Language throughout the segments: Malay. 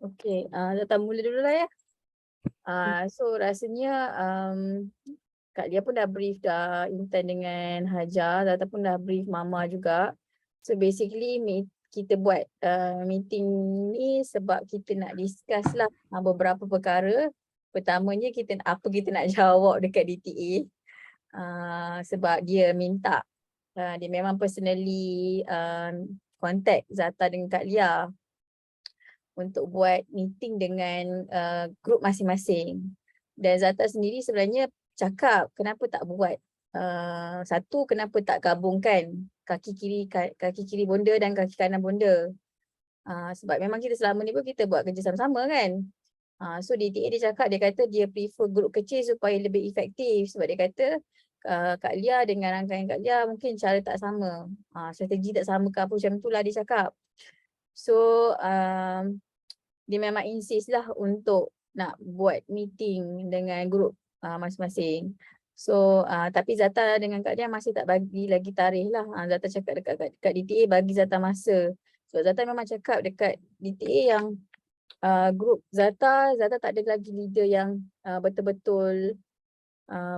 Okay, Zata mula dulu lah ya. So rasanya Kak Lia pun dah brief dah intern dengan Hajar, Zata pun dah brief Mama juga. So basically kita buat meeting ni sebab kita nak discuss lah beberapa perkara. Pertamanya apa kita nak jawab dekat DTA. Sebab dia minta, dia memang personally contact Zata dengan Kak Lia untuk buat meeting dengan group masing-masing. Dan Zata sendiri sebenarnya cakap kenapa tak buat. Satu, kenapa tak gabungkan kaki kiri bonda dan kaki kanan bonda. Sebab memang kita selama ni pun kita buat kerja sama-sama kan. So DTA dia cakap, dia kata dia prefer group kecil supaya lebih efektif. Sebab dia kata Kak Lia dengan rangkaian Kak Lia mungkin cara tak sama. Strategi tak sama ke apa macam tu lah dia cakap. So dia memang insist lah untuk nak buat meeting dengan grup masing-masing. So tapi Zata dengan Kak Dia masih tak bagi lagi tarikh lah. Zata cakap dekat DTA bagi Zata masa. So Zata memang cakap dekat DTA yang grup Zata tak ada lagi leader yang betul-betul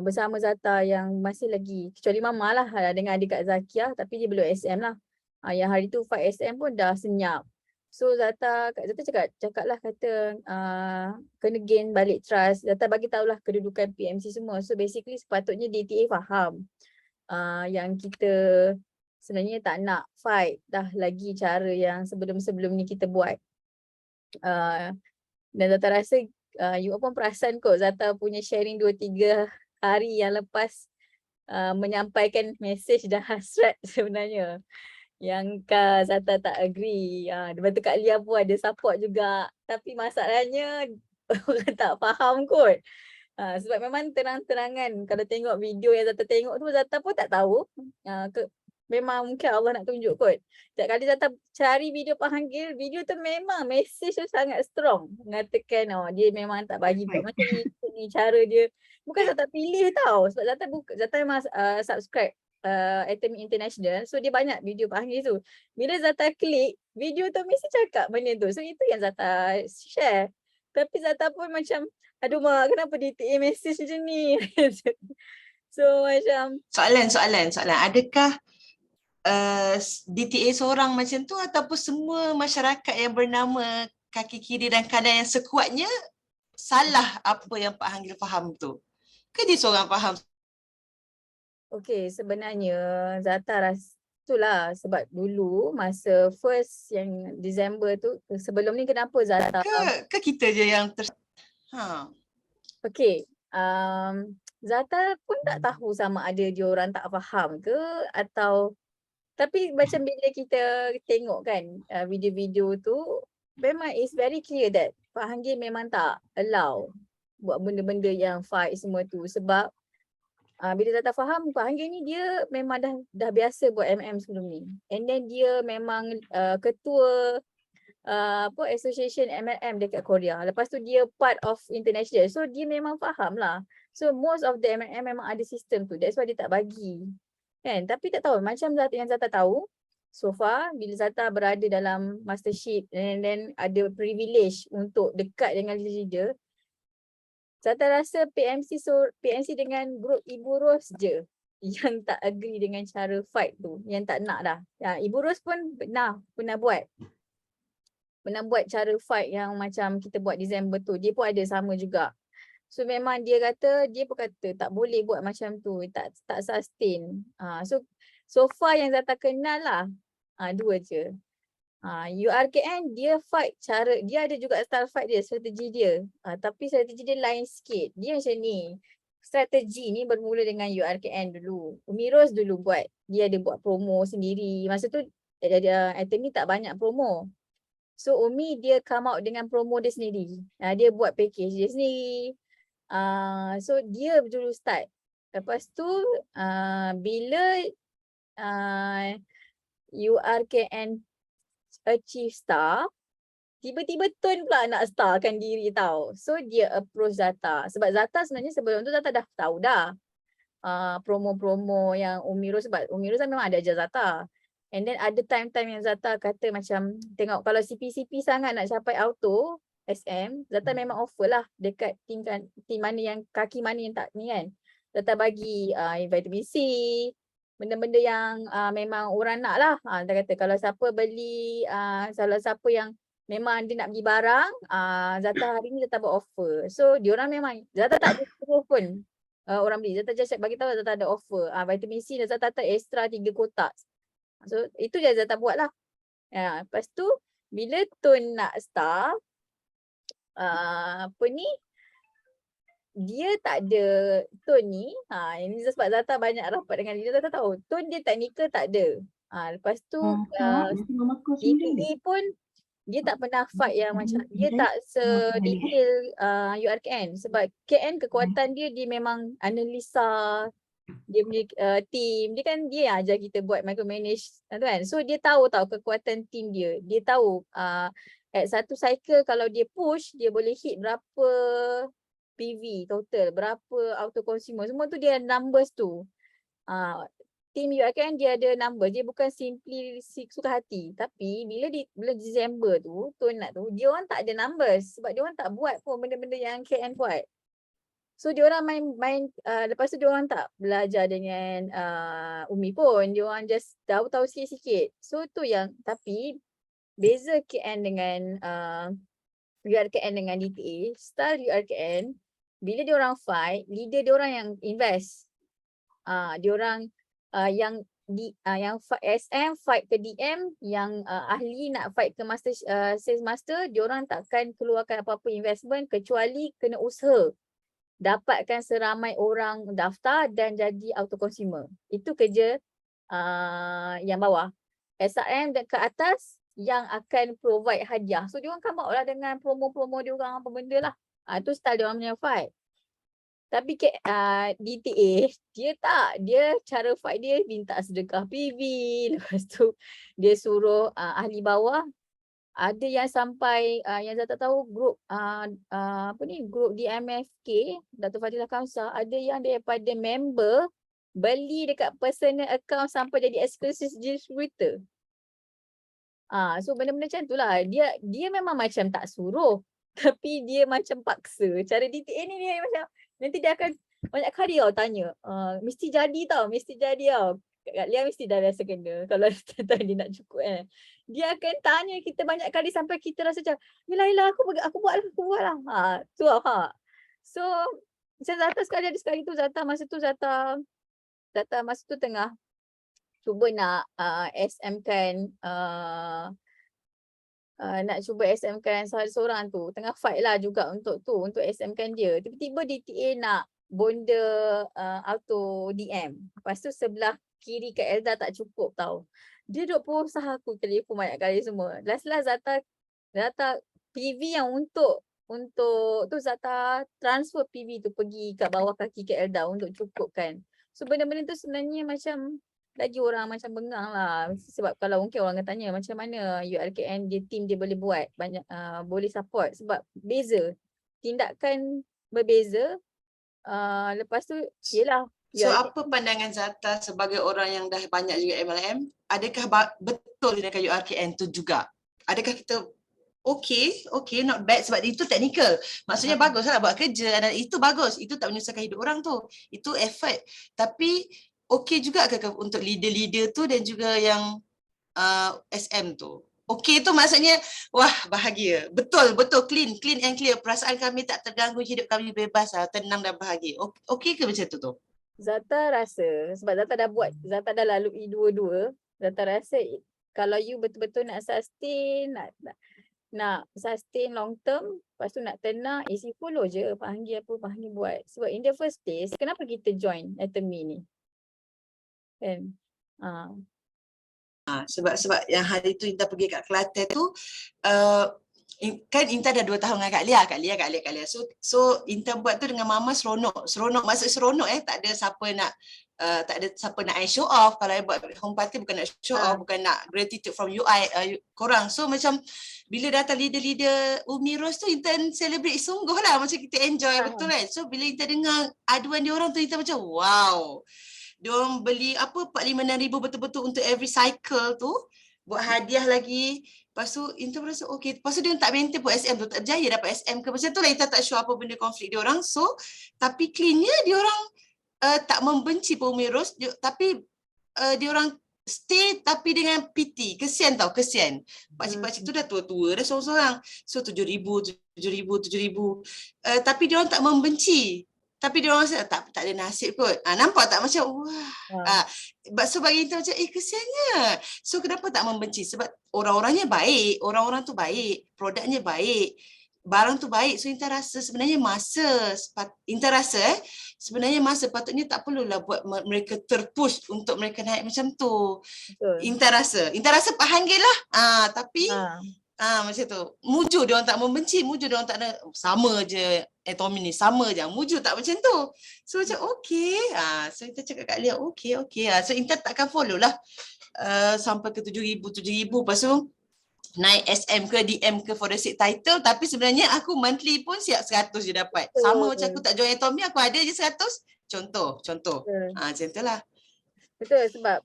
bersama Zata yang masih lagi, kecuali Mama lah dengan adik Kak Zakiah, tapi dia belum SM lah. Yang hari tu fight SM pun dah senyap. So Kak Zata cakap lah kata kena gain balik trust. Zata bagi tahulah kedudukan PMC semua. So basically sepatutnya DTA faham yang kita sebenarnya tak nak fight dah lagi cara yang sebelum-sebelum ni kita buat. Dan Zata rasa you pun perasan kot Zata punya sharing 2-3 hari yang lepas menyampaikan mesej dan hasrat sebenarnya yang Kak Zata tak agree. Lepas tu Kak Lia pun ada support juga. Tapi masalahnya orang tak faham kot. Sebab memang terang-terangan kalau tengok video yang Zata tengok tu Zata pun tak tahu. Memang mungkin Allah nak tunjuk kot. Setiap kali Zata cari video panggil, video tu memang mesej tu sangat strong. Mengatakan dia memang tak bagi buat macam ni cara dia. Bukan Zata pilih tau. Sebab Zata memang subscribe Atomic International. So dia banyak video panggil tu. Bila Zata klik, video tu mesti cakap benda tu. So itu yang Zata share. Tapi Zata pun macam, aduh mak, kenapa DTA message macam ni? So macam Soalan. Adakah DTA seorang macam tu ataupun semua masyarakat yang bernama kaki kiri dan kanan yang sekuatnya salah apa yang Pak Hanggil faham tu? Ke dia seorang faham? okay, sebenarnya Zata rasa itulah sebab dulu masa first yang Disember tu, sebelum ni kenapa Zata Ke kita je yang okay, Zata pun tak tahu sama ada dia orang tak faham ke atau, tapi macam bila kita tengok kan video-video tu, memang it's very clear that Pak Hanggil memang tak allow buat benda-benda yang fight semua tu. Sebab bila Zata faham, Pak Hanggil ni dia memang dah biasa buat MM sebelum ni. And then dia memang ketua association MLM dekat Korea. Lepas tu dia part of international. So dia memang faham lah. So most of the MLM memang ada sistem tu. That's why dia tak bagi. Kan? Tapi tak tahu, macam yang Zata tahu, so far bila Zata berada dalam mastership and then ada privilege untuk dekat dengan leader, Zata rasa PMC dengan grup Ibu Ros je yang tak agree dengan cara fight tu, yang tak nak dah. Ibu Ros pun pernah buat cara fight yang macam kita buat Disember tu. Dia pun ada sama juga. So memang dia kata, dia pun kata tak boleh buat macam tu, tak sustain. So far yang Zata kenal lah, dua je. URKN dia fight cara, dia ada juga style fight dia, strategi dia. Tapi strategi dia lain sikit. Dia macam ni. Strategi ni bermula dengan URKN dulu. Umi Ros dulu buat. Dia ada buat promo sendiri. Masa tu Atomic tak banyak promo. So Umi dia come out dengan promo dia sendiri. Dia buat package dia sendiri. So dia dulu start. Lepas tu bila URKN achieve star, tiba-tiba Tun pula nak starkan diri tau. So dia approach Zata. Sebab Zata sebenarnya sebelum tu Zata dah tahu dah promo-promo yang Umi Ros, sebab Umi Ros memang ada ajar Zata. And then ada time-time yang Zata kata macam, tengok kalau CP-CP sangat nak capai auto, SM, Zata memang offer lah dekat team mana yang kaki mana yang tak ni kan. Zata bagi vitamin C, benda-benda yang memang orang nak lah. Dia kata kalau siapa beli, kalau siapa yang memang dia nak beli barang, Zata hari ni Zata buat offer. So diorang memang, Zata tak ada suruh pun orang beli. Zata just bagi tahu Zata ada offer. Vitamin C dan Zata tak extra 3 kotak. So itu je Zata buat lah. Lepas tu bila Tun nak start, apa ni, dia tak ada Tun ni, ini sebab Zata banyak rapat dengan dia, Zata tahu Tun dia teknikal tak ada. Lepas tu DTA pun dia tak pernah fight yang macam, dia tak sedetail URKN sebab KN kekuatan dia memang analisa, dia punya team, dia kan dia yang ajar kita buat micromanage tu kan. So dia tahu kekuatan team dia. Dia tahu at satu cycle kalau dia push, dia boleh hit berapa PV total, berapa auto consumer. Semua tu dia numbers tu. Team URKN dia ada numbers, dia bukan simply suka hati. Tapi bila Disember tu, Tun nak tu, dia orang tak ada numbers sebab dia orang tak buat pun benda-benda yang KN buat. So diorang main lepas tu diorang tak belajar dengan Umi pun, diorang just tahu sikit-sikit. So tu yang, tapi beza KN dengan URKN dengan DTA, style URKN bila diorang fight, leader diorang yang invest. Diorang yang SM fight ke DM, yang ahli nak fight ke master sales master, diorang takkan keluarkan apa-apa investment kecuali kena usaha dapatkan seramai orang daftar dan jadi auto consumer. Itu kerja yang bawah. SRM dan ke atas yang akan provide hadiah. So diorang come out lah dengan promo-promo diorang apa benda lah. Itu style diorang punya fight. Tapi DTA dia tak. Dia cara fight dia minta sedekah PV. Lepas tu dia suruh ahli bawah. Ada yang sampai yang saya tak tahu grup grup DMFK Dato' Fadilah Kamsah, ada yang daripada member beli dekat personal account sampai jadi exclusive distributor. So benda-benda macam tu lah. Dia memang macam tak suruh tapi dia macam paksa. Cara DTA ni dia macam nanti dia akan banyak kali tanya, mesti jadi tau. Kak Lia mesti dah biasa kena kalau dia nak cukup kan. Dia akan tanya kita banyak kali sampai kita rasa macam yelah aku buat lah. Tu lah. So macam Zata sekali tu Zata masa tu tengah cuba nak SM kan nak cuba SM kan seorang tu, tengah fight lah juga untuk SM kan dia. Tiba-tiba DTA nak bonda auto DM. Lepas tu sebelah kiri Kak Elda tak cukup tau. Dia duk berusaha aku telefon banyak kali semua. Last Zata PV yang untuk tu Zata transfer PV tu pergi kat bawah kaki Kak Elda untuk cukupkan. So benda-benda tu sebenarnya macam lagi orang macam bengang lah. Sebab kalau mungkin orang akan tanya macam mana URKN dia team dia boleh buat banyak boleh support sebab beza. Tindakan berbeza. Lepas tu yelah. So apa pandangan Zata sebagai orang yang dah banyak juga MLM? Adakah betul dengan URKN tu juga? Adakah kita okay, not bad sebab itu technical. Maksudnya bagus lah buat kerja dan itu bagus. Itu tak menyusahkan hidup orang tu. Itu effort. Tapi okay juga ke untuk leader-leader tu dan juga yang SM tu? Okay tu maksudnya wah bahagia. Betul clean and clear. Perasaan kami tak terganggu, hidup kami bebas lah, tenang dan bahagia. Okay ke macam tu? Zata rasa sebab Zata dah buat, Zata dah lalui dua-dua. Zata rasa kalau you betul-betul nak sustain, nak sustain long term, lepas tu nak tenang, isi follow je panggil buat. Sebab in the first place, kenapa kita join Atomy ni? Kan? Sebab yang hari tu Intan pergi kat Kelantan tu, kan Intan dah 2 tahun dengan Kak Lia. So Intan buat tu dengan Mama seronok maksud seronok tak ada siapa nak show off. Kalau I buat home party bukan nak show off, bukan nak gratitude from korang. So macam bila datang leader Umi Rose tu, Intan celebrate sungguh lah, macam kita enjoy betul kan. So bila Intan dengar aduan dia orang tu, Intan macam wow. Diorang beli 46,000 betul-betul untuk every cycle tu. buat hadiah lagi. Lepas tu Inta rasa okey. Lepas tu dia tak maintain pun SM tu, tak berjaya dapat SM ke. Macam tu lah Inta tak sure apa benda konflik dia orang. So tapi cleannya dia orang tak membenci pun Umirus, tapi dia orang stay tapi dengan pity. Kesian tau, kesian. Pakcik-pakcik tu dah tua-tua dah seorang-seorang. So 7,000, 7,000, 7,000. Tapi dia orang tak membenci. Tapi dia orang rasa tak ada nasib kot. Nampak tak macam wah. So bagi kita macam kesiannya. So kenapa tak membenci? Sebab orang-orangnya baik, orang-orang tu baik, produknya baik, barang tu baik. So Inta rasa sebenarnya sebenarnya masa patutnya tak perlulah buat mereka terpush untuk mereka naik macam tu. Betul. Inta rasa Pak Hanggil lah. Tapi macam tu. Mujur dia orang tak membenci, mujur dia orang tak ada sama je Tommy ni, sama je. Mujur tak macam tu. So macam okey. So Inta cakap kat Lia, okey. So Inta takkan follow lah sampai ke 7,000. Lepas tu naik SM ke DM ke for the sake title, tapi sebenarnya aku monthly pun siap 100 je dapat. Sama macam aku tak join Tommy, aku ada je 100. Contoh. Macam tu lah. Betul, sebab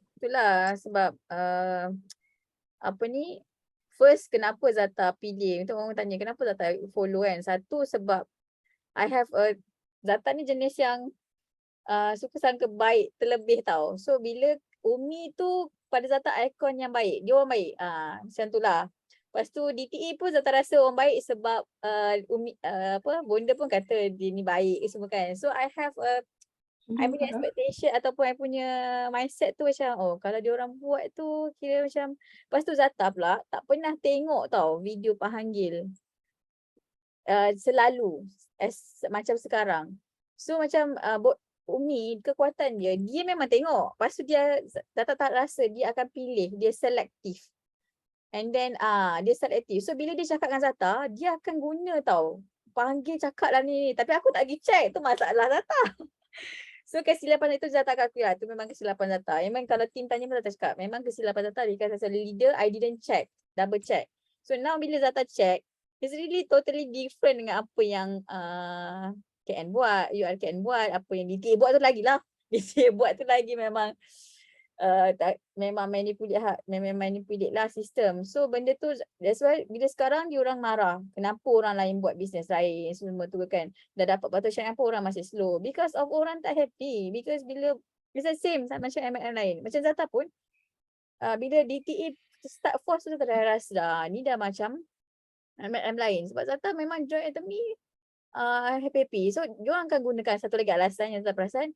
apa ni, first kenapa Zata pilih, untuk orang tanya kenapa Zata follow kan. Satu sebab Zata ni jenis yang suka sangka baik terlebih tau. So bila Umi tu pada Zata ikon yang baik, dia orang baik. Macam tu lah. Lepas tu DTE pun Zata rasa orang baik sebab Umi bonda pun kata dia ni baik semua kan. So I punya expectation ataupun I punya mindset tu macam kalau dia orang buat tu kira macam. Lepas tu Zata pula tak pernah tengok tau video Pak Hanggil selalu macam sekarang. So macam Umi kekuatan dia memang tengok. Lepas tu Zata tak rasa dia akan pilih, dia selektif. And then dia selektif. So bila dia cakap dengan Zata, dia akan guna tau. Panggil cakap lah ni. Tapi aku tak pergi check. Tu masalah Zata. So kesilapan itu Zata akui lah. Tu memang kesilapan Zata. Memang kalau team tanya pun Zata cakap. Memang kesilapan Zata because as a leader, I didn't check. Double check. So now bila Zata check, it's really totally different dengan apa yang KN buat, URKN buat, apa yang DTA buat tu lagi lah. DTA buat tu lagi memang memang manipulate lah sistem. So benda tu, that's why bila sekarang dia orang marah, kenapa orang lain buat bisnes lain semua tu kan, dah dapat partnership apa orang masih slow, because of orang tak happy. Because bila it's the same macam MLM lain, macam Zata pun bila DTA start force tu Zata dah rasa dah ni dah macam MLM lain. Sebab Zata memang join atom ni happy. So diorang akan gunakan satu lagi alasan yang Zata perasan,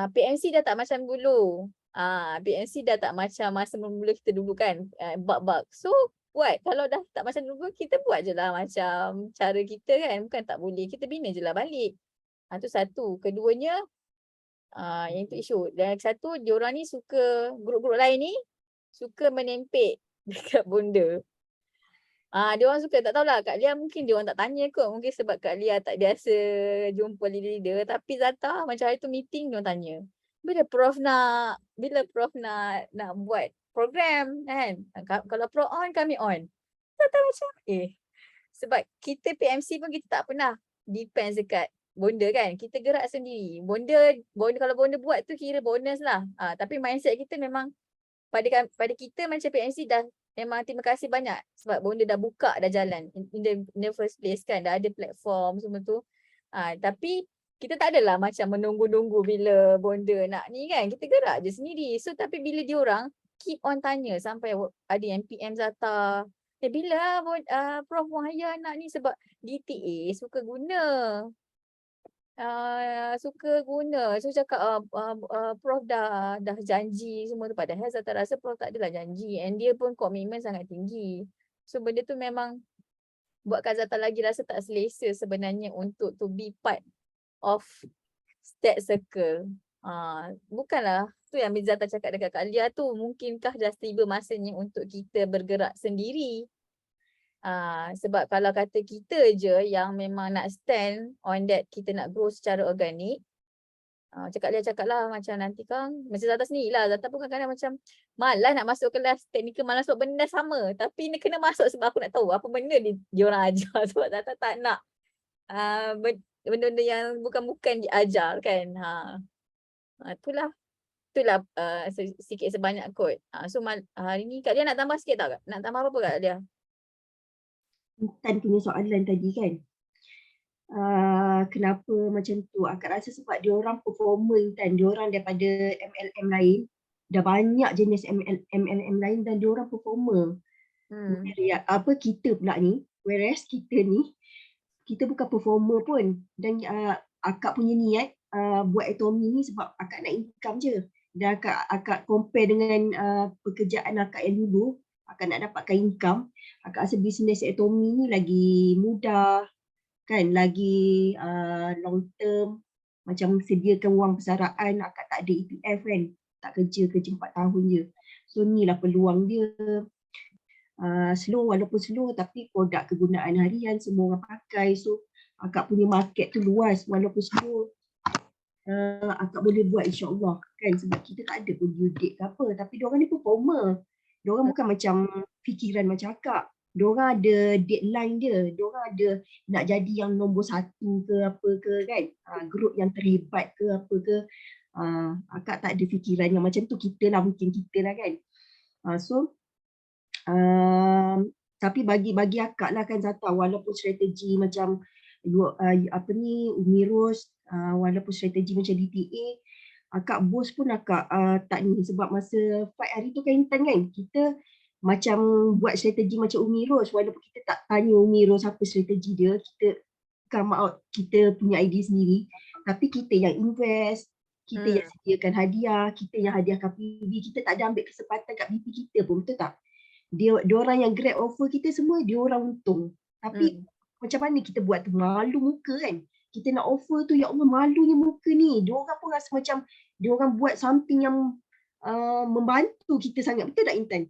PMC dah tak macam dulu. PMC dah tak macam masa mula kita dulu kan, bug. So kalau dah tak macam dulu, kita buat je lah macam cara kita kan. Bukan tak boleh, kita bina je lah balik. Tu satu. Keduanya yang itu isu. Dan satu, diorang ni suka, grup-grup lain ni suka menempik dekat bonda. Diorang suka, tak tahulah Kak Lia mungkin diorang tak tanya kot. Mungkin sebab Kak Lia tak biasa jumpa leader-leader. Tapi Zata macam hari tu meeting diorang tanya, bila Prof nak buat program kan? Kalau Prof on, kami on. Zata macam sebab kita PMC pun kita tak pernah depends dekat bonda kan. Kita gerak sendiri. Bonda kalau bonda buat tu kira bonus lah. Tapi mindset kita memang pada kita macam PMC dah memang terima kasih banyak sebab bonda dah buka dah jalan in the first place kan. Dah ada platform semua tu. Tapi kita tak adalah macam menunggu-nunggu bila bonda nak ni kan. Kita gerak je sendiri. So tapi bila diorang keep on tanya sampai ada yang PM Zata, bila Prof Wahaya nak ni, sebab DTA suka guna. So cakap Prof dah janji semua tu, padahal Zata rasa Prof tak adalah janji, and dia pun komitmen sangat tinggi. So benda tu memang buatkan Zata lagi rasa tak selesa sebenarnya untuk to be part of that circle. Bukanlah tu yang Zata cakap dekat Kak Lia tu, mungkinkah dah tiba masanya untuk kita bergerak sendiri. Sebab kalau kata kita je yang memang nak stand on that, kita nak grow secara organik, Kak Lia cakap lah macam nanti kan, macam Zata sendiri lah, Zata pun kadang-kadang macam malas nak masuk kelas teknikal, malas sebab benda sama, tapi ni kena masuk sebab aku nak tahu apa benda dia orang ajar. Sebab Zata tak nak benda-benda yang bukan diajar kan. Itulah. itulah sikit sebanyak kot. So hari ni Kak Dia nak tambah sikit tak? Nak tambah apa Kak Dia? Intan punya soalan tadi kan. Kenapa macam tu? Akak rasa sebab diorang performer Intan, diorang daripada MLM lain. Dah banyak jenis MLM lain dan diorang performer. Kita pula ni, whereas kita ni, kita bukan performer pun. Dan akak punya niat buat Atomy ni sebab akak nak income je. Dan akak compare dengan pekerjaan akak yang dulu, akak nak dapatkan income. Akak rasa bisnes Atomy ni lagi mudah kan, lagi long term. Macam sediakan wang persaraan, akak tak ada EPF kan, tak kerja 4 tahun je. So ni lah peluang dia. Slow, walaupun slow tapi produk kegunaan harian semua orang pakai. So akak punya market tu luas, walaupun slow akak boleh buat insyaAllah kan, sebab kita tak ada pun due date ke apa. Tapi diorang ni performer, diorang bukan macam fikiran macam akak. Diorang ada deadline dia, diorang ada nak jadi yang nombor 1 ke apa ke kan, grup yang terlibat ke apa ke. Akak tak ada fikiran yang macam tu, kita lah mungkin kita lah kan. Tapi bagi akak lah kan Zata, walaupun strategi macam Umi Rose, walaupun strategi macam DTA, akak bos pun akak tak ni. Sebab masa fight hari tu kan Intan kan, kita macam buat strategi macam Umi Rose, walaupun kita tak tanya Umi Rose apa strategi dia, kita come out kita punya idea sendiri. Tapi kita yang invest, kita yang sediakan hadiah, kita yang hadiahkan PB, kita tak ada ambil kesempatan kat BP kita pun, betul tak? Diorang yang grab offer kita semua, diorang untung. Tapi macam mana kita buat tu, malu muka kan. Kita nak offer tu, ya Allah malunya muka ni. Diorang pun rasa macam diorang buat something yang membantu kita sangat. Betul tak Intan?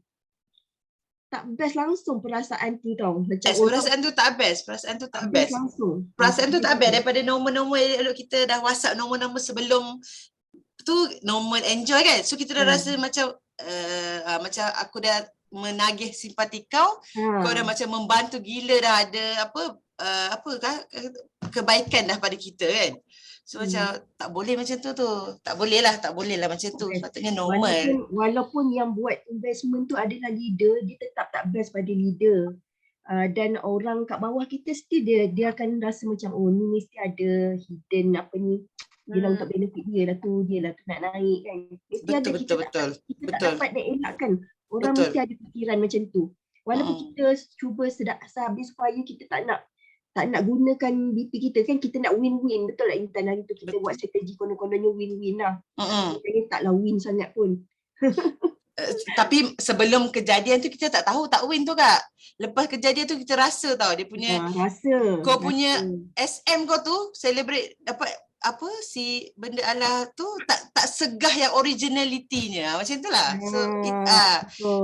Tak best langsung perasaan tu tau. Macam perasaan tu tak best. Perasaan tu tak best. Langsung. Perasaan tu tak best daripada nombor-nombor elok kita dah WhatsApp nombor-nombor sebelum tu normal enjoy kan. So kita dah rasa macam macam aku dah menagih simpati kau. Kau dah macam membantu gila, dah ada kebaikan dah pada kita kan. So macam tak boleh macam tu. Tak boleh lah macam tu. Sepatutnya normal. Walaupun yang buat investment tu adalah leader, dia tetap tak best pada leader. Dan orang kat bawah kita still dia akan rasa macam oh ni mesti ada hidden apa ni. Dia lah untuk benefit dia lah tu nak naik kan. Mesti ada, kita tak dapat nak elakkan. Orang mesti ada fikiran macam tu. Walaupun kita cuba sehabis upaya, kita tak nak gunakan BP kita kan, kita nak win-win. Betul tak Intan? Hari tu kita buat strategi konon-kononnya win-win lah. Maknanya taklah win sangat pun. Tapi sebelum kejadian tu kita tak tahu tak win tu Kak. Lepas kejadian tu kita rasa tau dia punya kau punya SM kau tu celebrate dapat apa si benda Allah tu tak segah yang originality-nya. Macam itulah.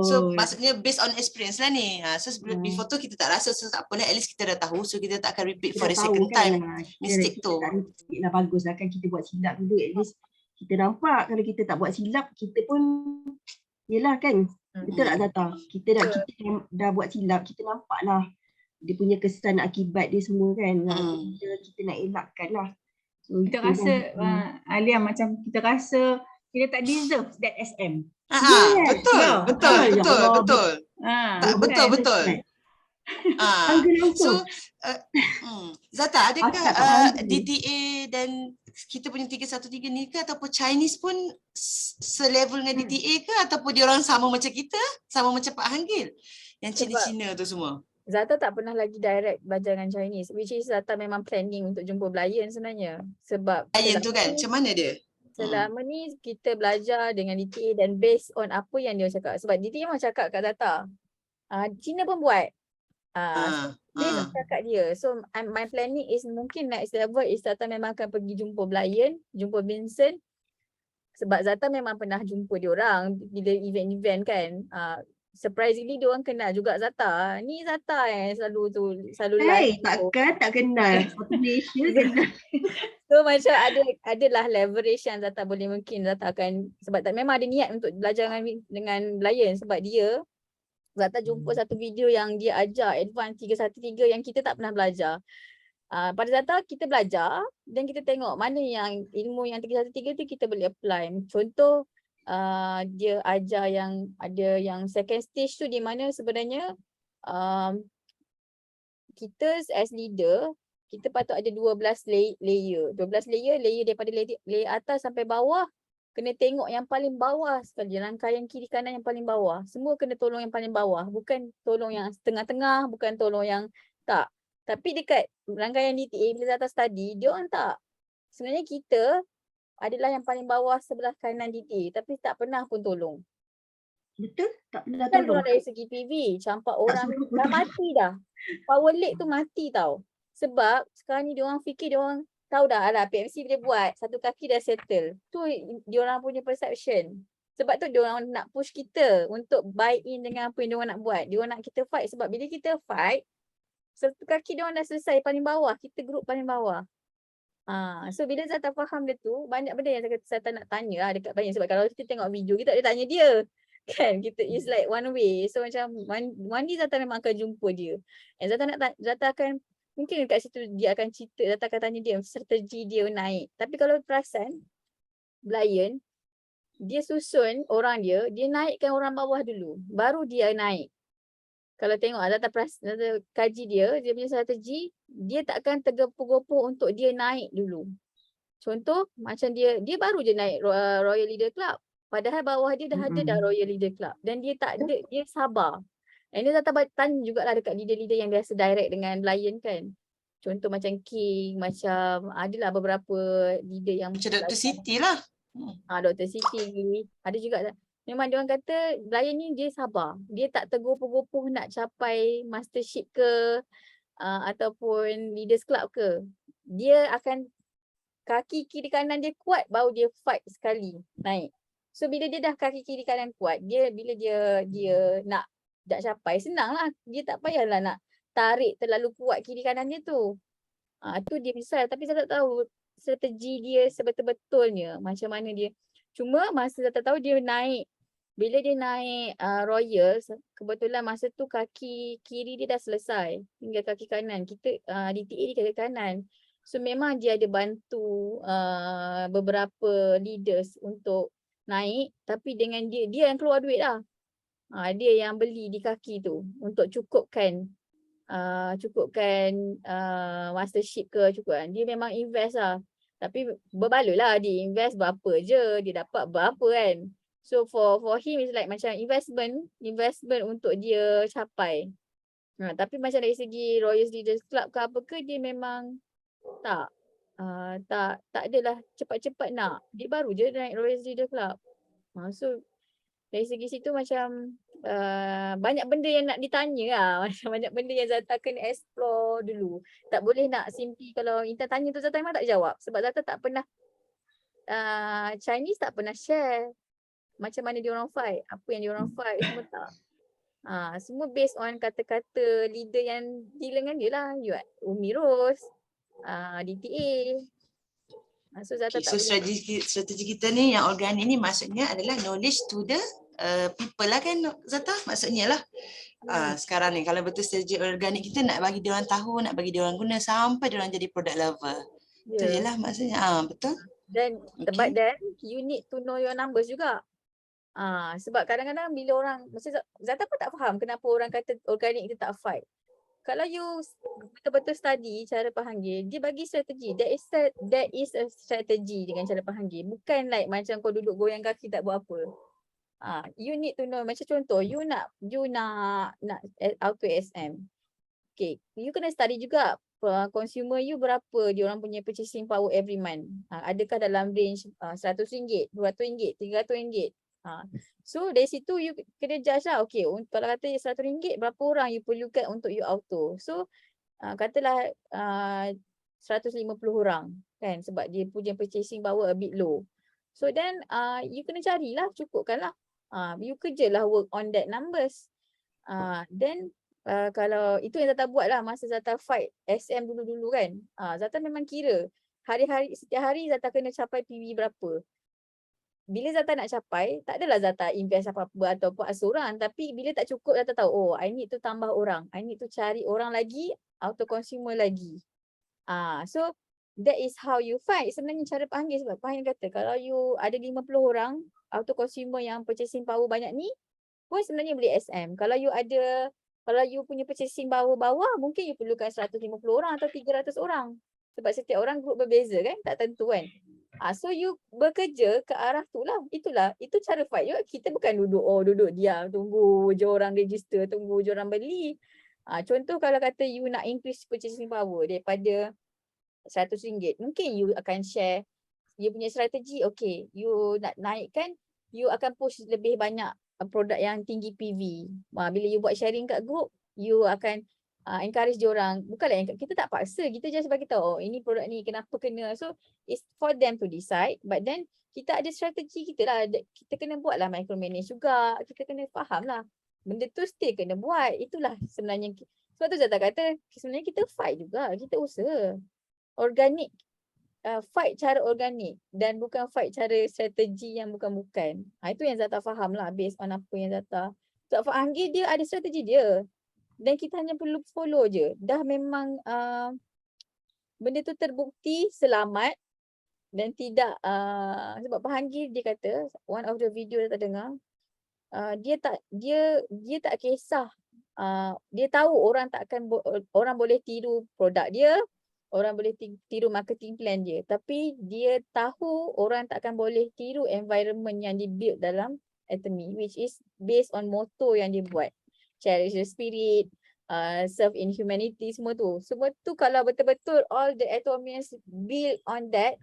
So maksudnya based on experience lah ni. So before tu kita tak rasa, so tak apa lah, at least kita dah tahu, so kita tak akan repeat for the second time mistake tu. Kita bagus lah kan, kita buat silap dulu, at least kita nampak. Kalau kita tak buat silap, kita pun yelah kan, betul tak Zata? Kita dah buat silap, kita nampak lah dia punya kesan akibat dia semua kan. Kita nak elakkan lah. So, kita rasa Alia macam kita rasa kita tak deserve that SM. Betul. So Zata, adakah DTA dan kita punya 313 ni ke ataupun Chinese pun selevel dengan DTA ke, ataupun dia orang sama macam kita, sama macam Pak Hanggil yang Cina-Cina tu semua? Zata tak pernah lagi direct belajar dengan Chinese, which is Zata memang planning untuk jumpa Belayan sebenarnya. Sebab Belayan tu kan, macam mana dia? Selama ni kita belajar dengan DTA dan based on apa yang dia cakap. Sebab DTA memang cakap kat Zata, Cina pun buat. Based on cakap dia. So my planning is mungkin next level is Zata memang akan pergi jumpa Belayan, jumpa Vincent. Sebab Zata memang pernah jumpa diorang bila event-event kan. Surprisingly diorang kenal juga Zata. Ni Zata yang selalu live. Takkan tak kenal. Satu Malaysia kenal. So macam adalah leverage yang Zata boleh, mungkin Zata akan, sebab memang ada niat untuk belajar dengan Belayan. Sebab dia Zata jumpa satu video yang dia ajar advance 313 yang kita tak pernah belajar. Pada Zata kita belajar dan kita tengok mana yang ilmu yang 313 tu kita boleh apply. Contoh dia ajar yang ada yang second stage tu di mana sebenarnya kita as leader, kita patut ada 12 layer. 12 layer daripada layer atas sampai bawah. Kena tengok yang paling bawah sekali. Rangkaian kiri kanan yang paling bawah. Semua kena tolong yang paling bawah. Bukan tolong yang tengah-tengah, bukan tolong yang tak. Tapi dekat rangkaian DTA bila atas tadi, dia orang tak. Sebenarnya kita adalah yang paling bawah sebelah kanan DTA. Tapi tak pernah pun tolong. Betul? Tak pernah Kan tolong. orang dari segi PV, campak orang suruh dah tolong. mati dah. Power leg tu mati tau. Sebab sekarang ni diorang fikir diorang tahu dah alah PMC boleh buat, satu kaki dah settle. Tu diorang punya perception. Sebab tu diorang nak push kita untuk buy in dengan apa yang diorang nak buat. Diorang nak kita fight sebab bila kita fight, satu kaki diorang dah selesai paling bawah, kita group paling bawah. So bila Zata faham dia tu, banyak benda yang Zata nak tanya lah dekat banyak. Sebab kalau kita tengok video, kita tak boleh tanya dia. Kan, kita is like one way. So macam Wandi Zata memang akan jumpa dia. And Zata akan, mungkin dekat situ dia akan cerita, Zata akan tanya dia strategi dia naik. Tapi kalau perasan, Lion, dia susun orang dia naikkan orang bawah dulu. Baru dia naik. Kalau tengok Zata kaji dia punya strategi, dia tak akan tergopoh-gopoh untuk dia naik dulu. Contoh, macam dia baru je naik Royal Leader Club. Padahal bawah dia dah ada dah Royal Leader Club. Dan dia tak ada, dia sabar. And dia Zata tanya jugalah dekat leader-leader yang biasa direct dengan Lion kan. Contoh macam King, macam adalah beberapa leader yang Macam Dr. Siti lah. Dr. Siti. Ada juga memang dia orang kata Lion ni dia sabar. Dia tak tergopoh-gopoh nak capai mastership ke ataupun leaders club ke. Dia akan kaki kiri kanan dia kuat baru dia fight sekali naik. So bila dia dah kaki kiri kanan kuat, bila dia nak capai, senang lah. Dia tak payahlah nak tarik terlalu kuat kiri kanan dia tu. Tu dia misal. Tapi saya tak tahu strategi dia sebetul-betulnya macam mana dia. Cuma masa saya tak tahu dia naik, bila dia naik Royal, kebetulan masa tu kaki kiri dia dah selesai. Tinggal kaki kanan. Kita DTA di kaki kanan. So memang dia ada bantu beberapa leaders untuk naik, tapi dengan dia yang keluar duit lah. Dia yang beli di kaki tu untuk cukupkan mastership ke cukupkan. Dia memang invest lah. Tapi berbaloi lah dia invest berapa je, dia dapat berapa kan. So for him is like macam investment untuk dia capai. Tapi macam dari segi Royal Leaders Club ke apa ke, dia memang tak adalah cepat-cepat nak. Dia baru je naik Royal Leader Club. So dari segi situ macam banyak benda yang nak ditanya lah. Macam banyak benda yang Zata kena explore dulu. Tak boleh nak simpi kalau Intan tanya tu Zata memang tak jawab. Sebab Zata tak pernah Chinese tak pernah share macam mana diorang fight, apa yang diorang fight, semua tak. Semua based on kata-kata leader yang deal dengan dia lah. Umi Rose, DTA. So Zata tak So boleh. strategi kita ni yang organik ni maksudnya adalah knowledge to the people lah kan Zata, maksudnya lah. Sekarang ni kalau betul strategi organik kita nak bagi diorang tahu, nak bagi diorang guna sampai diorang jadi product lover. Itu je lah maksudnya. Betul. Dan but then you need to know your numbers juga. Sebab kadang-kadang bila orang, macam Zata pun tak faham kenapa orang kata organik kita tak fight. Kalau you betul-betul study cara panggil, dia bagi strategi. That is a strategy dengan cara panggil. Bukan like macam kau duduk goyang kaki tak buat apa. You need to know, macam contoh you nak auto SM. Okay, you kena study juga consumer you berapa dia orang punya purchasing power every month. Adakah dalam range RM100, RM200, RM300? So dari situ you kena judge lah. Okay, kalau kata RM100 berapa orang you perlukan untuk you auto. So katalah 150 orang kan, sebab dia punya purchasing power a bit low. So then you kena carilah, cukupkanlah. You kerjalah work on that numbers. Then kalau itu yang Zata buat lah masa Zata fight SM dulu-dulu kan. Zata memang kira hari-hari, setiap hari Zata kena capai PV berapa. Bila Zata nak capai, tak adalah Zata invest apa-apa ataupun asuran. Tapi bila tak cukup, Zata tahu, I need to tambah orang. I need to cari orang lagi, auto consumer lagi. So, that is how you fight. Sebenarnya cara panggil, sebab Fahim kata, kalau you ada 50 orang, auto consumer yang purchasing power banyak ni pun sebenarnya beli SM. Kalau you punya purchasing power bawah, mungkin you perlukan 150 orang atau 300 orang. Sebab setiap orang group berbeza kan, tak tentu kan. So you bekerja ke arah tu lah. Itu cara fight you. Kita bukan duduk diam, tunggu je orang register, tunggu je orang beli. Contoh kalau kata you nak increase purchasing power daripada RM100, mungkin you akan share you punya strategi. Okay, you nak naikkan, you akan push lebih banyak produk yang tinggi PV. Bila you buat sharing kat group, you akan encourage diorang. Bukanlah kita tak paksa, kita just bagi tahu, oh ini produk ni kenapa kena. So it's for them to decide, but then kita ada strategi kita lah. Kita kena buat lah micromanage juga. Kita kena faham lah. Benda tu still kena buat. Itulah sebenarnya. Sebab tu Zata kata sebenarnya kita fight juga. Kita usaha. Organik. Fight cara organik dan bukan fight cara strategi yang bukan-bukan. Itu yang Zata faham lah based on apa yang Zata. Sebab Fahanggi dia ada strategi dia. Dan kita hanya perlu follow je. Dah memang benda tu terbukti selamat dan tidak sebab Fahanggi dia kata one of the video Zata dengar, dia tak kisah. Dia tahu orang orang boleh tiru produk dia. Orang boleh tiru marketing plan dia. Tapi dia tahu orang takkan boleh tiru environment yang dibuild dalam Atomy. Which is based on motto yang dia buat. Cherish the spirit, serve in humanity, semua tu. Semua tu kalau betul-betul all the Atomians build on that,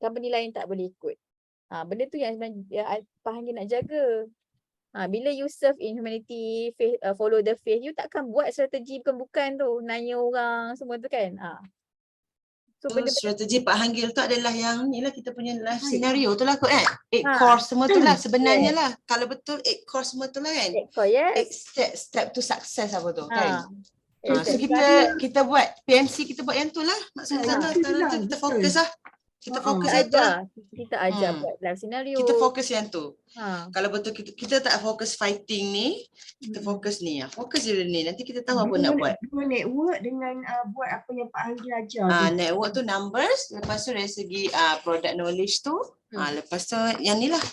company lain tak boleh ikut. Benda tu yang sebenarnya Fahanggi nak jaga. Bila you serve in humanity, faith, follow the faith, you takkan buat strategi bukan-bukan tu, nanya orang semua tu kan. So benda-benda Strategi Pak Hanggil tu adalah yang ni lah kita punya life scenario tu lah kot kan. 8 core semua tu lah sebenarnya lah. Kalau betul 8 core semua tu lah kan. yes. 8 step to success apa tu kan. Yes, So kita buat PMC, kita buat yang tu lah. Maksudnya Zana sekarang tu kita fokus lah. Kita fokus yang tu lah. Kita ajar buat live scenario. Kita fokus yang tu. Kalau betul kita tak fokus fighting ni, kita fokus ni lah. Fokus je ni. Nanti kita tahu apa nak buat. Dua network dengan buat apa yang Pak Hanggil ajar. Network tu numbers, lepas tu dari segi product knowledge tu, lepas tu yang ni lah.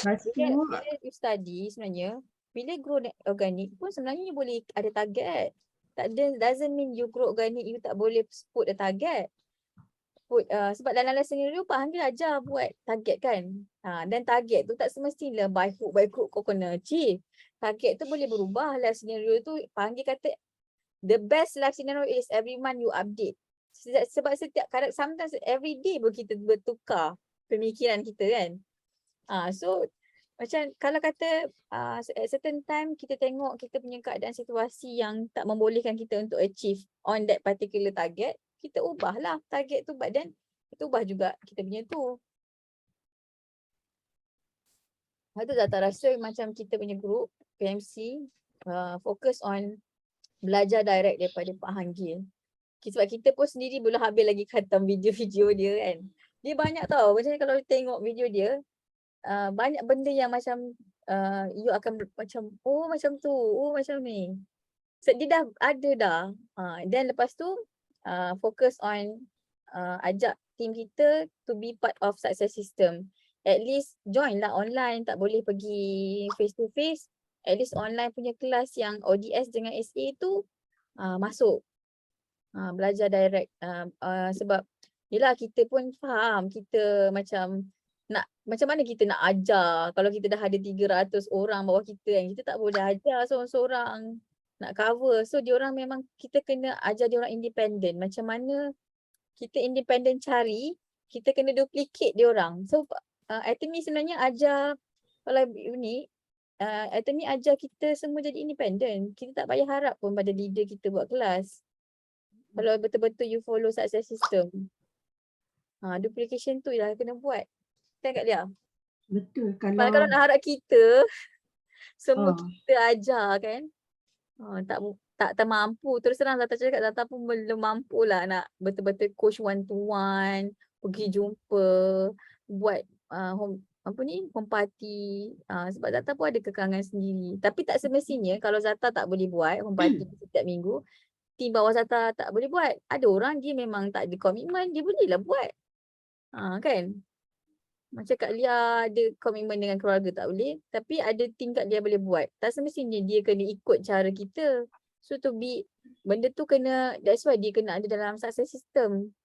Bila you study sebenarnya, bila grow organic pun sebenarnya you boleh ada target. Doesn't mean you grow organic you tak boleh put a target. Sebab dalam lesson scenario Pak Hanggil ajar buat target kan. Dan target tu tak semestinya by hook by crook kau kena achieve. Target tu boleh berubah. Life scenario tu Pak Hanggil kata the best life scenario is every month you update. Sebab sometimes every day pun kita bertukar pemikiran kita kan. So macam kalau kata at certain time kita tengok kita punya keadaan situasi yang tak membolehkan kita untuk achieve on that particular target, kita ubahlah target tu, but then kita ubah juga kita punya tu. Itu Zata rasa macam kita punya group PMC fokus on belajar direct daripada Pak Hanggil. Sebab kita pun sendiri belum habis lagi khatam video-video dia kan. Dia banyak tau. Macam kalau tengok video dia, banyak benda yang macam you akan macam macam tu, macam ni. So, dia dah ada dah. Then lepas tu focus on ajak team kita to be part of success system. At least join lah online, tak boleh pergi face to face. At least online punya kelas yang ODS dengan SA tu masuk. Belajar direct. Sebab yelah kita pun faham kita macam macam mana kita nak ajar kalau kita dah ada 300 orang bawah kita kan. Kita tak boleh ajar seorang-seorang nak cover. So diorang memang kita kena ajar diorang independent. Macam mana kita independent cari, kita kena duplicate diorang. So Atomy sebenarnya ajar kalau ni Atomy ajar kita semua jadi independent. Kita tak payah harap pun pada leader kita buat kelas. Kalau betul-betul you follow success system. Duplication tu lah kena buat. Kan Kak Lia? Betul. Kalau nak harap kita semua kita ajar kan. Tak mampu. Terus terang Zata cakap Zata pun belum mampu lah nak betul-betul coach one to one, pergi jumpa, buat home party. Sebab Zata pun ada kekangan sendiri. Tapi tak semestinya kalau Zata tak boleh buat home party setiap minggu, tim bawah Zata tak boleh buat. Ada orang dia memang tak ada komitmen, dia bolehlah buat. Kan? Macam Kak Lia ada komitmen dengan keluarga tak boleh, tapi ada thing Kak Lia boleh buat. Tak semestinya dia kena ikut cara kita. So to be, benda tu kena, that's why dia kena ada dalam success system.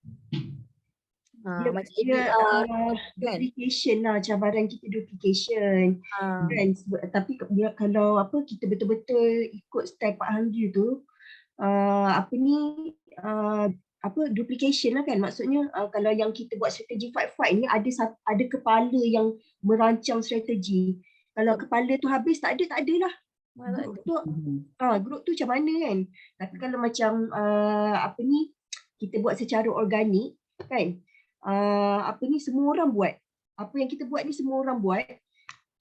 Macam Dia APR kan. duplication lah, cabaran kita duplication. Kan? Tapi dia kalau kita betul-betul ikut style Pak Hanggi tu, duplication lah kan. Maksudnya kalau yang kita buat strategi fight ni ada kepala yang merancang strategi. Kalau kepala tu habis tak ada lah. Grup tu macam mana kan. Tapi kalau macam kita buat secara organik kan. Semua orang buat. Apa yang kita buat ni semua orang buat.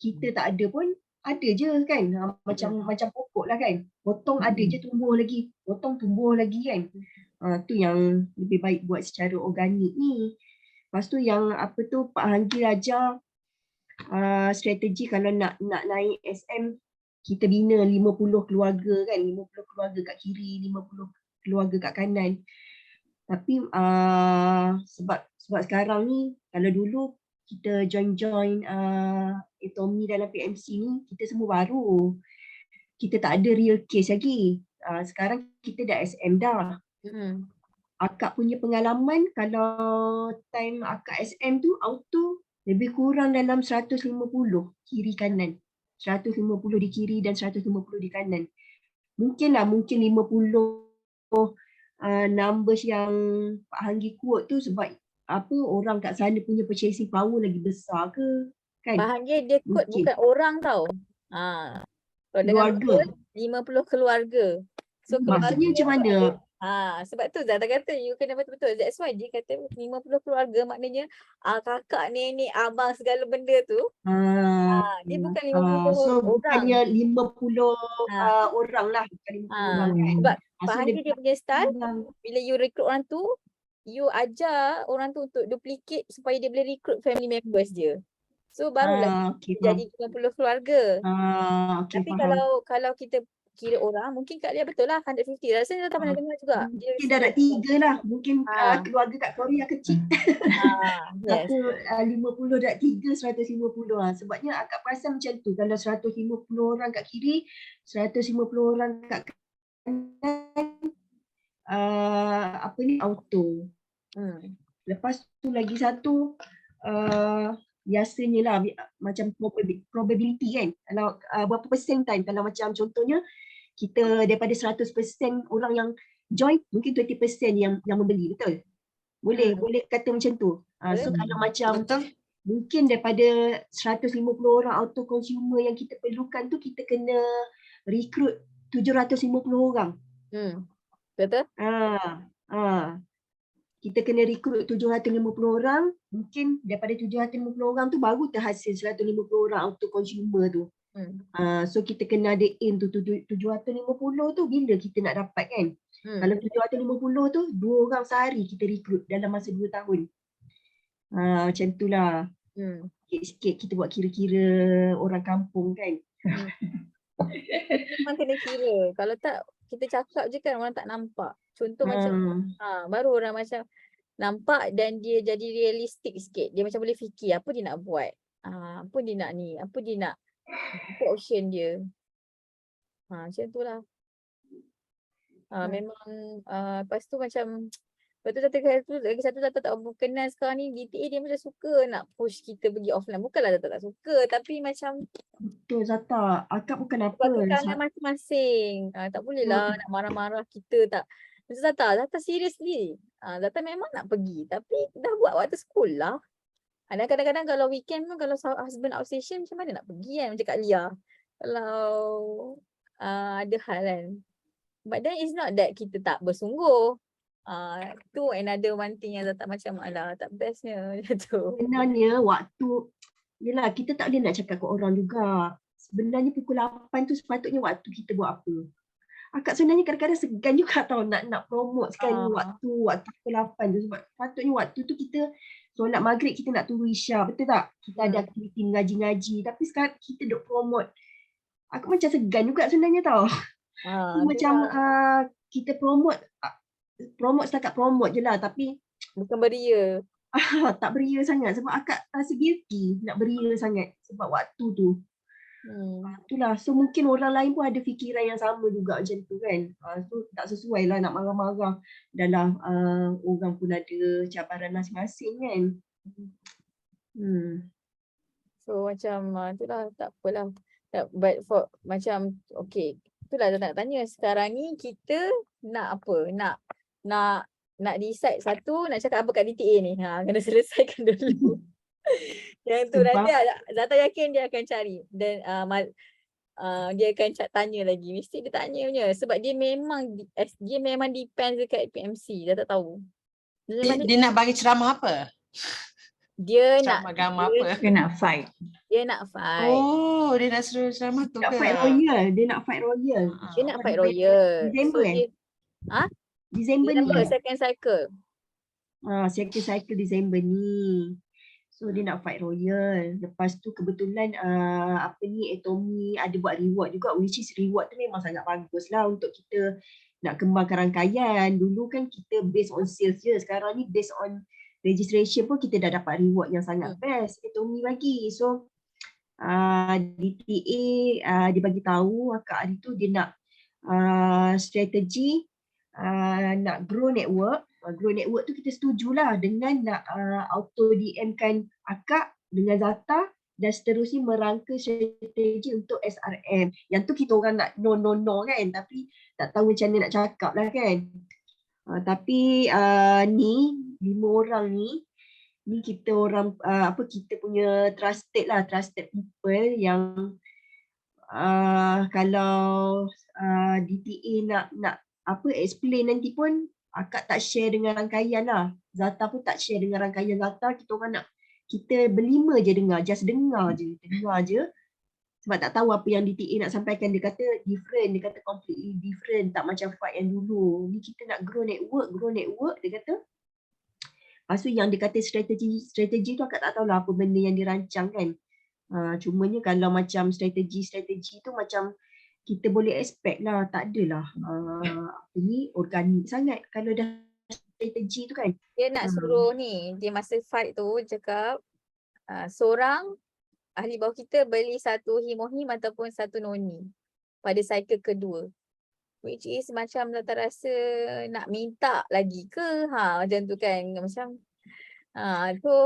Kita tak ada pun ada je kan. Macam pokok lah kan. Potong ada je tumbuh lagi. Potong tumbuh lagi kan. Tu yang lebih baik buat secara organik ni. Lepas tu yang Pak Hanggi ajar strategi kalau nak naik SM, kita bina 50 keluarga kan. 50 keluarga kat kiri, 50 keluarga kat kanan. Tapi sebab sekarang ni, kalau dulu kita join Atomy dalam PMC ni, kita semua baru. Kita tak ada real case lagi. Sekarang kita dah SM dah. Akak punya pengalaman, kalau time akak SM tu, auto lebih kurang dalam 150 kiri kanan. 150 di kiri dan 150 di kanan. Mungkin 50 numbers yang Pak Hanggi quote tu sebab orang kat sana punya purchasing power lagi besar ke kan? Pak Hanggi dia quote bukan orang tau. Kalau dengan Keluarga. 50 keluarga. So Maksudnya macam mana? Sebab tu Zata kata you kena betul-betul. That's why dia kata 50 keluarga, maknanya kakak, nenek, abang segala benda tu. Dia bukan 50 so orang. bukannya 50 orang lah, bukan 50 orang kan. Sebab Pak Hanggi dia punya style, bila you recruit orang tu, you ajar orang tu untuk duplicate supaya dia boleh recruit family members dia. So barulah jadi 50 keluarga. Tapi faham. kalau kita kira orang, mungkin Kak Lia betul lah 150. Rasanya tak pernah dengar juga. Mungkin dah nak 3 lah. Mungkin keluarga kat Korea kecil. Yes. 50 dah 3, 150 Sebabnya akak perasan macam tu. Kalau 150 orang kat kiri, 150 orang kat kanan, auto. Lepas tu lagi satu, biasanya lah macam probability kan. Kalau berapa persen time, kalau macam contohnya kita daripada 100% orang yang join, mungkin 20% yang membeli, betul? Boleh kata macam tu. So kalau macam mungkin daripada 150 orang auto consumer yang kita perlukan tu, kita kena recruit 750 orang. Betul? Kita kena rekrut 750 orang, mungkin daripada 750 orang tu baru terhasil 150 orang auto consumer tu. So kita kena ada aim tu 750 tu bila kita nak dapat kan. Kalau 750 tu 2 orang sehari kita rekrut dalam masa 2 tahun. Macam tu lah. Sikit-sikit kita buat kira-kira orang kampung kan. Memang kena kira. Kalau tak kita cakap je kan orang tak nampak. Contoh macam baru orang macam nampak dan dia jadi realistik sikit. Dia macam boleh fikir apa dia nak buat. Apa dia nak ni, apa dia nak, apa option dia. Macam tu lah. Memang lepas tu macam, lepas tu lagi satu Tata tak kenal sekarang ni, DTA dia macam suka nak push kita pergi offline. Bukanlah Tata tak suka, tapi macam betul Zata, akak bukan apa. sebab kekangan masing-masing. Tak boleh lah nak marah-marah kita tak. Macam Zata seriously. Zata memang nak pergi tapi dah buat waktu sekolah. Dan kadang-kadang kalau weekend pun kalau husband outstation macam mana nak pergi kan macam Kak Lia. Kalau ada hal kan. But then it's not that kita tak bersungguh. Tu another one thing yang Zata macam alah tak bestnya macam tu. Sebenarnya waktu, yelah kita tak boleh nak cakap ke orang juga. Sebenarnya pukul 8 tu sepatutnya waktu kita buat apa. Akak sebenarnya kadang-kadang segan juga tau nak promote sekali waktu pukul 8 tu. Sebab sepatutnya waktu tu kita solat maghrib kita nak tunggu Isya, betul tak? Kita ada aktiviti ngaji-ngaji. Tapi sekarang kita duk promote. Aku macam segan juga sebenarnya tau. Macam kita promote setakat promote je lah tapi bukan beria. tak beria sangat sebab akak rasa guilty nak beria sangat sebab waktu tu. Itulah, so mungkin orang lain pun ada fikiran yang sama juga macam tu kan. So tak sesuai lah nak marah-marah dalam orang pun ada cabaran masing-masing kan. So macam itulah, tak apalah. But for macam okay, itulah nak tanya sekarang ni kita nak apa? Nak decide satu, nak cakap apa kat DTA ni. Kena selesaikan dulu. Yang tu nanti Zata yakin dia akan cari dan dia akan tanya lagi. Mesti dia tanya punya sebab dia memang depends dekat PMC. Dah tak tahu. Dia nak bagi ceramah apa? Dia nak Ceramah agama apa? Dia nak fight. Dia nak fight. Oh, dia nak suruh ceramah tu Nak ke? fight royal, dia nak fight royal. Dia nak fight royal. Disember So dia Disember ni. second cycle. Second cycle Disember ni. So dia nak fight royal. Lepas tu kebetulan Atomy ada buat reward juga, which is reward tu memang sangat bagus lah untuk kita nak kembangkan rangkaian. Dulu kan kita based on sales je, sekarang ni based on registration pun kita dah dapat reward yang sangat best. Atomy bagi. So DTA dia bagi tahu akak hari tu dia nak strategi nak grow network. Grow network tu kita setujulah dengan nak auto DM kan akak dengan Zata dan seterusnya merangka strategi untuk SRM. Yang tu kita orang nak no kan, tapi tak tahu macam mana nak cakap lah kan. Tapi ni 5 orang ni kita orang kita punya trusted people yang kalau DTA nak explain nanti pun akak tak share dengan rangkaian lah. Zata pun tak share dengan rangkaian Zata. Kita berlima je dengar, just dengar je. Sebab tak tahu apa yang DTA nak sampaikan. Dia kata different, dia kata completely different, tak macam fight yang dulu. Ni kita nak grow network dia kata. Lepas tu yang dia kata strategi tu akak tak tahulah apa benda yang dirancang kan. Cumanya kalau macam strategi tu macam kita boleh expect lah, tak adalah ini organik sangat kalau dah strategi tu kan. Dia nak suruh ni, dia masa fight tu cakap seorang ahli bawah kita beli satu himohim ataupun satu noni pada cycle kedua. Which is macam Zata rasa nak minta lagi ke? Macam tu kan. Macam tu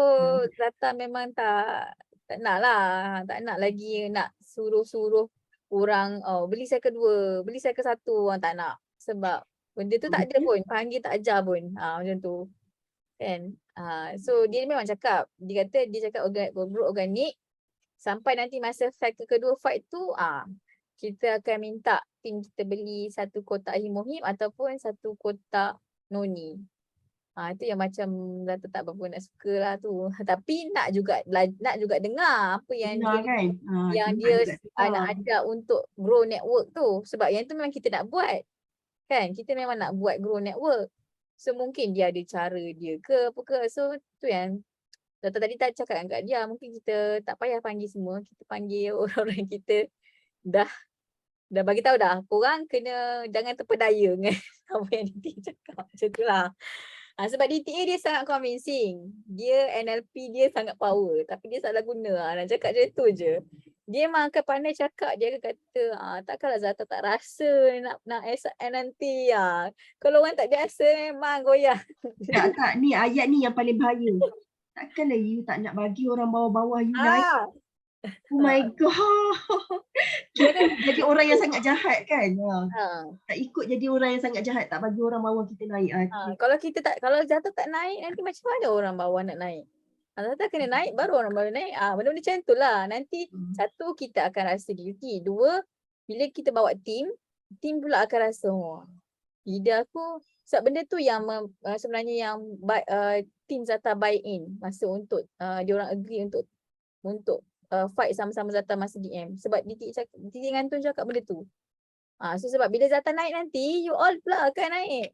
Zata memang tak nak lah. Tak nak lagi nak suruh orang beli cycle 2, beli cycle 1. Orang tak nak. Sebab benda tu tak ada pun. Panggil tak ajar pun. Macam tu. Kan? So dia memang cakap. Dia cakap organik. Sampai nanti masa cycle kedua fight tu, kita akan minta tim kita beli satu kotak himohim ataupun satu kotak noni. Itu yang macam Zata tak berapa nak suka lah tu. Tapi nak juga dengar apa yang dia nak ajak untuk grow network tu. Sebab yang tu memang kita nak buat. Kan? Kita memang nak buat grow network. So mungkin dia ada cara dia ke apa ke. So tu yang Zata tadi tak cakap kat dia. Mungkin kita tak payah panggil semua. Kita panggil orang-orang kita dah bagi tahu dah. Korang jangan terpedaya dengan apa yang DTA cakap. Macam tu lah. Sebab DTA dia sangat convincing. Dia NLP dia sangat power. Tapi dia salah guna. Nak cakap macam tu je. Dia memang akan pandai cakap. Dia akan kata, takkanlah Zata tak rasa nak SN nanti. Kalau orang tak biasa memang goyah. Tak. Ni ayat ni yang paling bahaya. Takkanlah you tak nak bagi orang bawah-bawah you naik. Oh my god. Jadi orang yang sangat jahat kan. Tak ikut jadi orang yang sangat jahat, tak bagi orang bawah kita naik. Kalau Zata tak naik, nanti macam mana orang bawah nak naik? Zata kena naik baru orang bawah naik. Benda-benda macam tu lah. Nanti satu, kita akan rasa guilty. Dua, bila kita bawa tim pula akan rasa leader aku. Sebab benda tu yang sebenarnya yang tim Zata buy in masa untuk diorang agree untuk fight sama-sama Zata masa DM. Sebab DTA Ngantun cakap benda tu. So sebab bila Zata naik nanti, you all pula akan naik.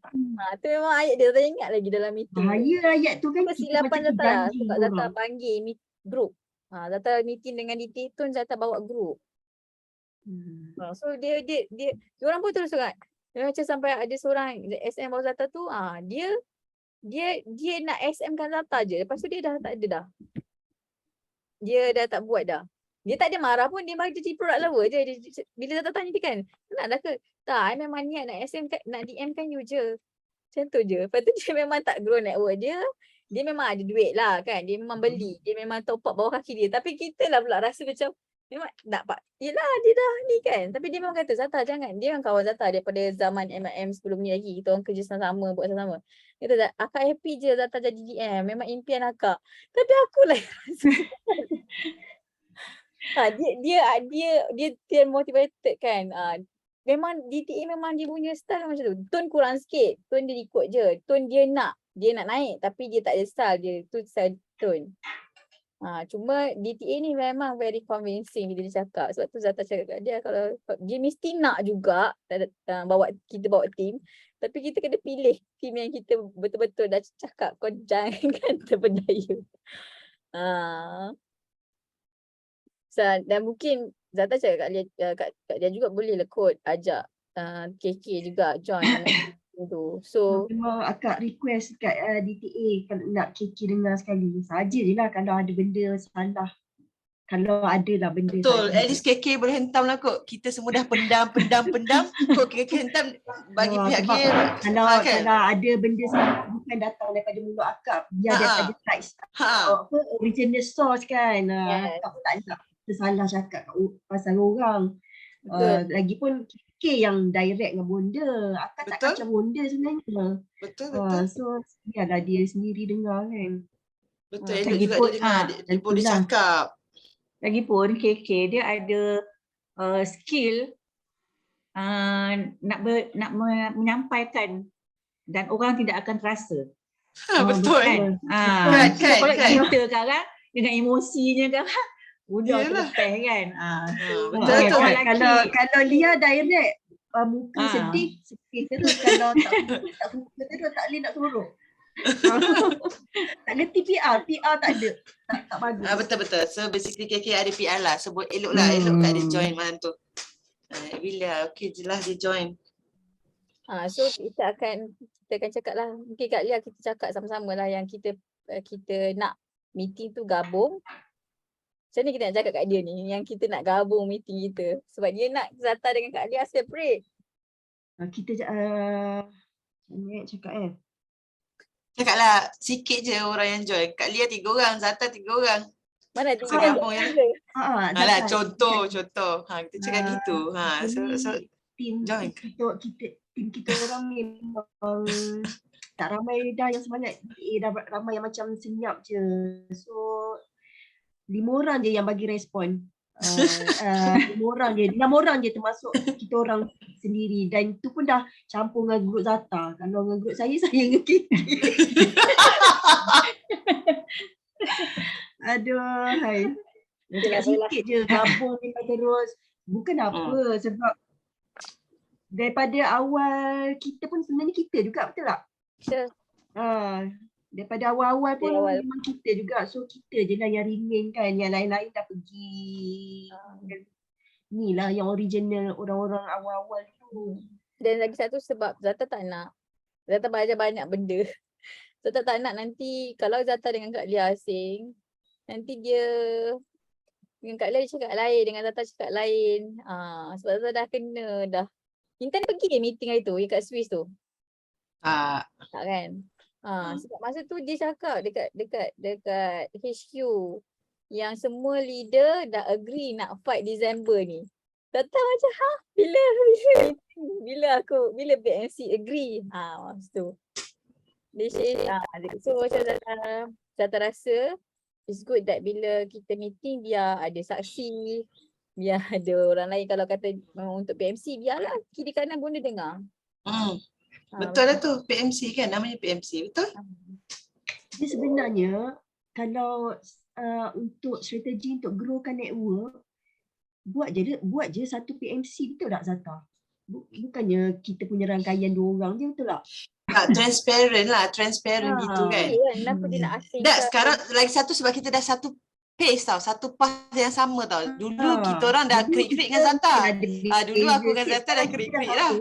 Tu memang ayat dia, Zata ingat lagi dalam meeting. Bahaya ayat tu kan. Kesilapan Zata lah. Sebab Zata panggil group. Zata meeting dengan DTA tu, Zata bawa group. So dia orang pun terus sangat. Macam sampai ada seorang SM bawah Zata tu, dia dia nak SM kan Zata je. Lepas tu dia dah tak ada dah. Dia dah tak buat dah. Dia tak ada marah pun, dia jadi product lover je. Bila Zata tanya dia kan, nak dah ke? Tak, I memang niat nak SM kan, nak DM kan you je. Macam tu je. Lepas tu dia memang tak grow network dia. Dia memang ada duit lah kan. Dia memang beli. Dia memang top up bawah kaki dia. Tapi kita lah pula rasa macam, memang nak pak. Yelah dia dah ni kan. Tapi dia memang kata Zata jangan. Dia memang kawan Zata daripada zaman MLM sebelum ni lagi. Kita orang kerja sama-sama, buat sama-sama. Dia kata akak happy je Zata jadi DM. Memang impian akak. Tapi aku lah yang rasa. Dia motivated kan. Memang DTA memang dia punya style macam tu. Tone kurang sikit. Tone dia ikut je. Tone dia nak naik tapi dia tak ada style dia. Tu style tone. Cuma DTA ni memang very convincing bila dia cakap. Sebab tu Zata cakap kat dia kalau dia mesti nak juga kita bawa team. Tapi kita kena pilih team yang kita betul-betul dah cakap kau jangan terpedaya. Dan mungkin Zata cakap kat dia juga boleh lah kot ajak KK juga join tu. So memang akak request kat DTA kalau nak KK dengar sekali. Saja je lah kalau ada benda salah. Kalau ada lah benda Betul. salah. At least KK boleh hentam lah kot. Kita semua dah pendam. Kok KK hentam bagi pihak sebab KK. Kalau ada benda salah bukan datang daripada mulut akak. Biar daripada sites original source kan. Akak pun tak nak tersalah cakap pasal orang. Lagipun KK yang direct dengan bonda. Akak tak kacau bonda sebenarnya. Betul. So biarlah dia sendiri dengar kan. Betul. Elok juga dia dengar. Dia boleh cakap. Lagipun KK dia ada skill nak menyampaikan dan orang tidak akan terasa. Betul. Kan? Kalau kita sekarang dengan emosinya kan udah terlepas kan. Kalau Lia direct muka sedih terus. Kalau tak muka terus tak boleh nak suruh. Tak ngerti PR tak ada. Tak bagus. Betul. So basically KK ada PR lah. So elok kat dia join malam tu. Bila okey je lah dia join. So kita akan cakap lah. Mungkin kat Lia kita cakap sama-sama lah yang kita nak meeting tu gabung. Macam ni kita nak cakap kat dia ni, yang kita nak gabung meeting kita. Sebab dia nak Zata dengan Kak Lia separate. Kita cakap Cakaplah sikit je orang yang join. Kak Lia 3 orang, Zata 3 orang. Mana 3 gabung yang alah contoh. Kita cakap gitu. So team join. Team kita orang ni tak ramai dah yang semangat. Dah ramai yang macam senyap je. So 5 orang je yang bagi respon. 5 orang je, 6 orang je termasuk kita orang sendiri. Dan tu pun dah campur dengan grup Zata. Kalau dengan grup saya dengan KK. Aduh, hai. Sikit je gabung ni terus. Bukan apa sebab daripada awal kita pun sebenarnya kita juga, betul tak? Betul. Daripada awal-awal pun memang kita juga. So kita je lah yang remain kan. Yang lain-lain dah pergi. Ni lah yang original orang-orang awal-awal tu. Dan lagi satu sebab Zata tak nak. Zata belajar banyak benda. Zata tak nak nanti kalau Zata dengan Kak Lia asing, nanti dia dengan Kak Lia dia cakap lain, dengan Zata cakap lain. Sebab Zata dah kena dah. Intan pergi meeting hari tu kat Swiss tu. Tak kan? Sebab masa tu dia cakap dekat HQ yang semua leader dah agree nak fight December ni. Zata macam bila PMC agree. Masa tu. Dia share, so macam Zata rasa it's good that bila kita meeting biar ada saksi, biar ada orang lain kalau kata memang untuk PMC biarlah kiri kanan pun dia dengar. Betul lah tu PMC kan, namanya PMC, betul? Jadi sebenarnya kalau untuk strategi untuk growkan network, buat je satu PMC, betul tak Zata? Bukannya kita punya rangkaian 2 orang je, betul tak? Transparent gitu kan. Kenapa dia nak asing? Sekarang lagi satu sebab kita dah satu pace tau, satu path yang sama tau. Dulu kita orang dah krik-krik dengan Zata. Dulu aku dengan Zata dah krik-krik lah.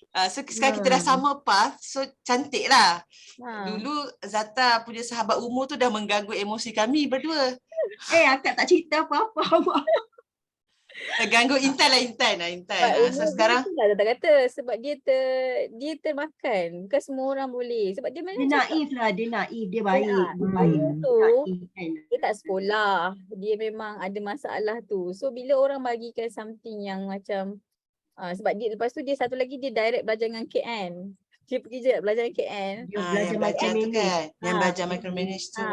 So sekarang kita dah sama path, so cantik lah. Ha. Dulu Zata punya sahabat umur tu dah mengganggu emosi kami berdua. Akak tak cerita apa-apa awak. Ganggu Intan lah, Intan. Sebab So emosi sekarang tu lah tak kata sebab dia termakan. Bukan semua orang boleh. Sebab dia Dia memang cakap naif lah, dia naif, dia baik. Dia baik, dia tu dia naif kan. dia tak sekolah. Dia memang ada masalah tu. So bila orang bagikan something yang macam sebab dia lepas tu dia satu lagi dia direct belajar dengan KN. Dia pergi je belajar dengan KN. Dia belajar yang belajar tu micromanage. kan, yang Ah, belajar micromanage tu.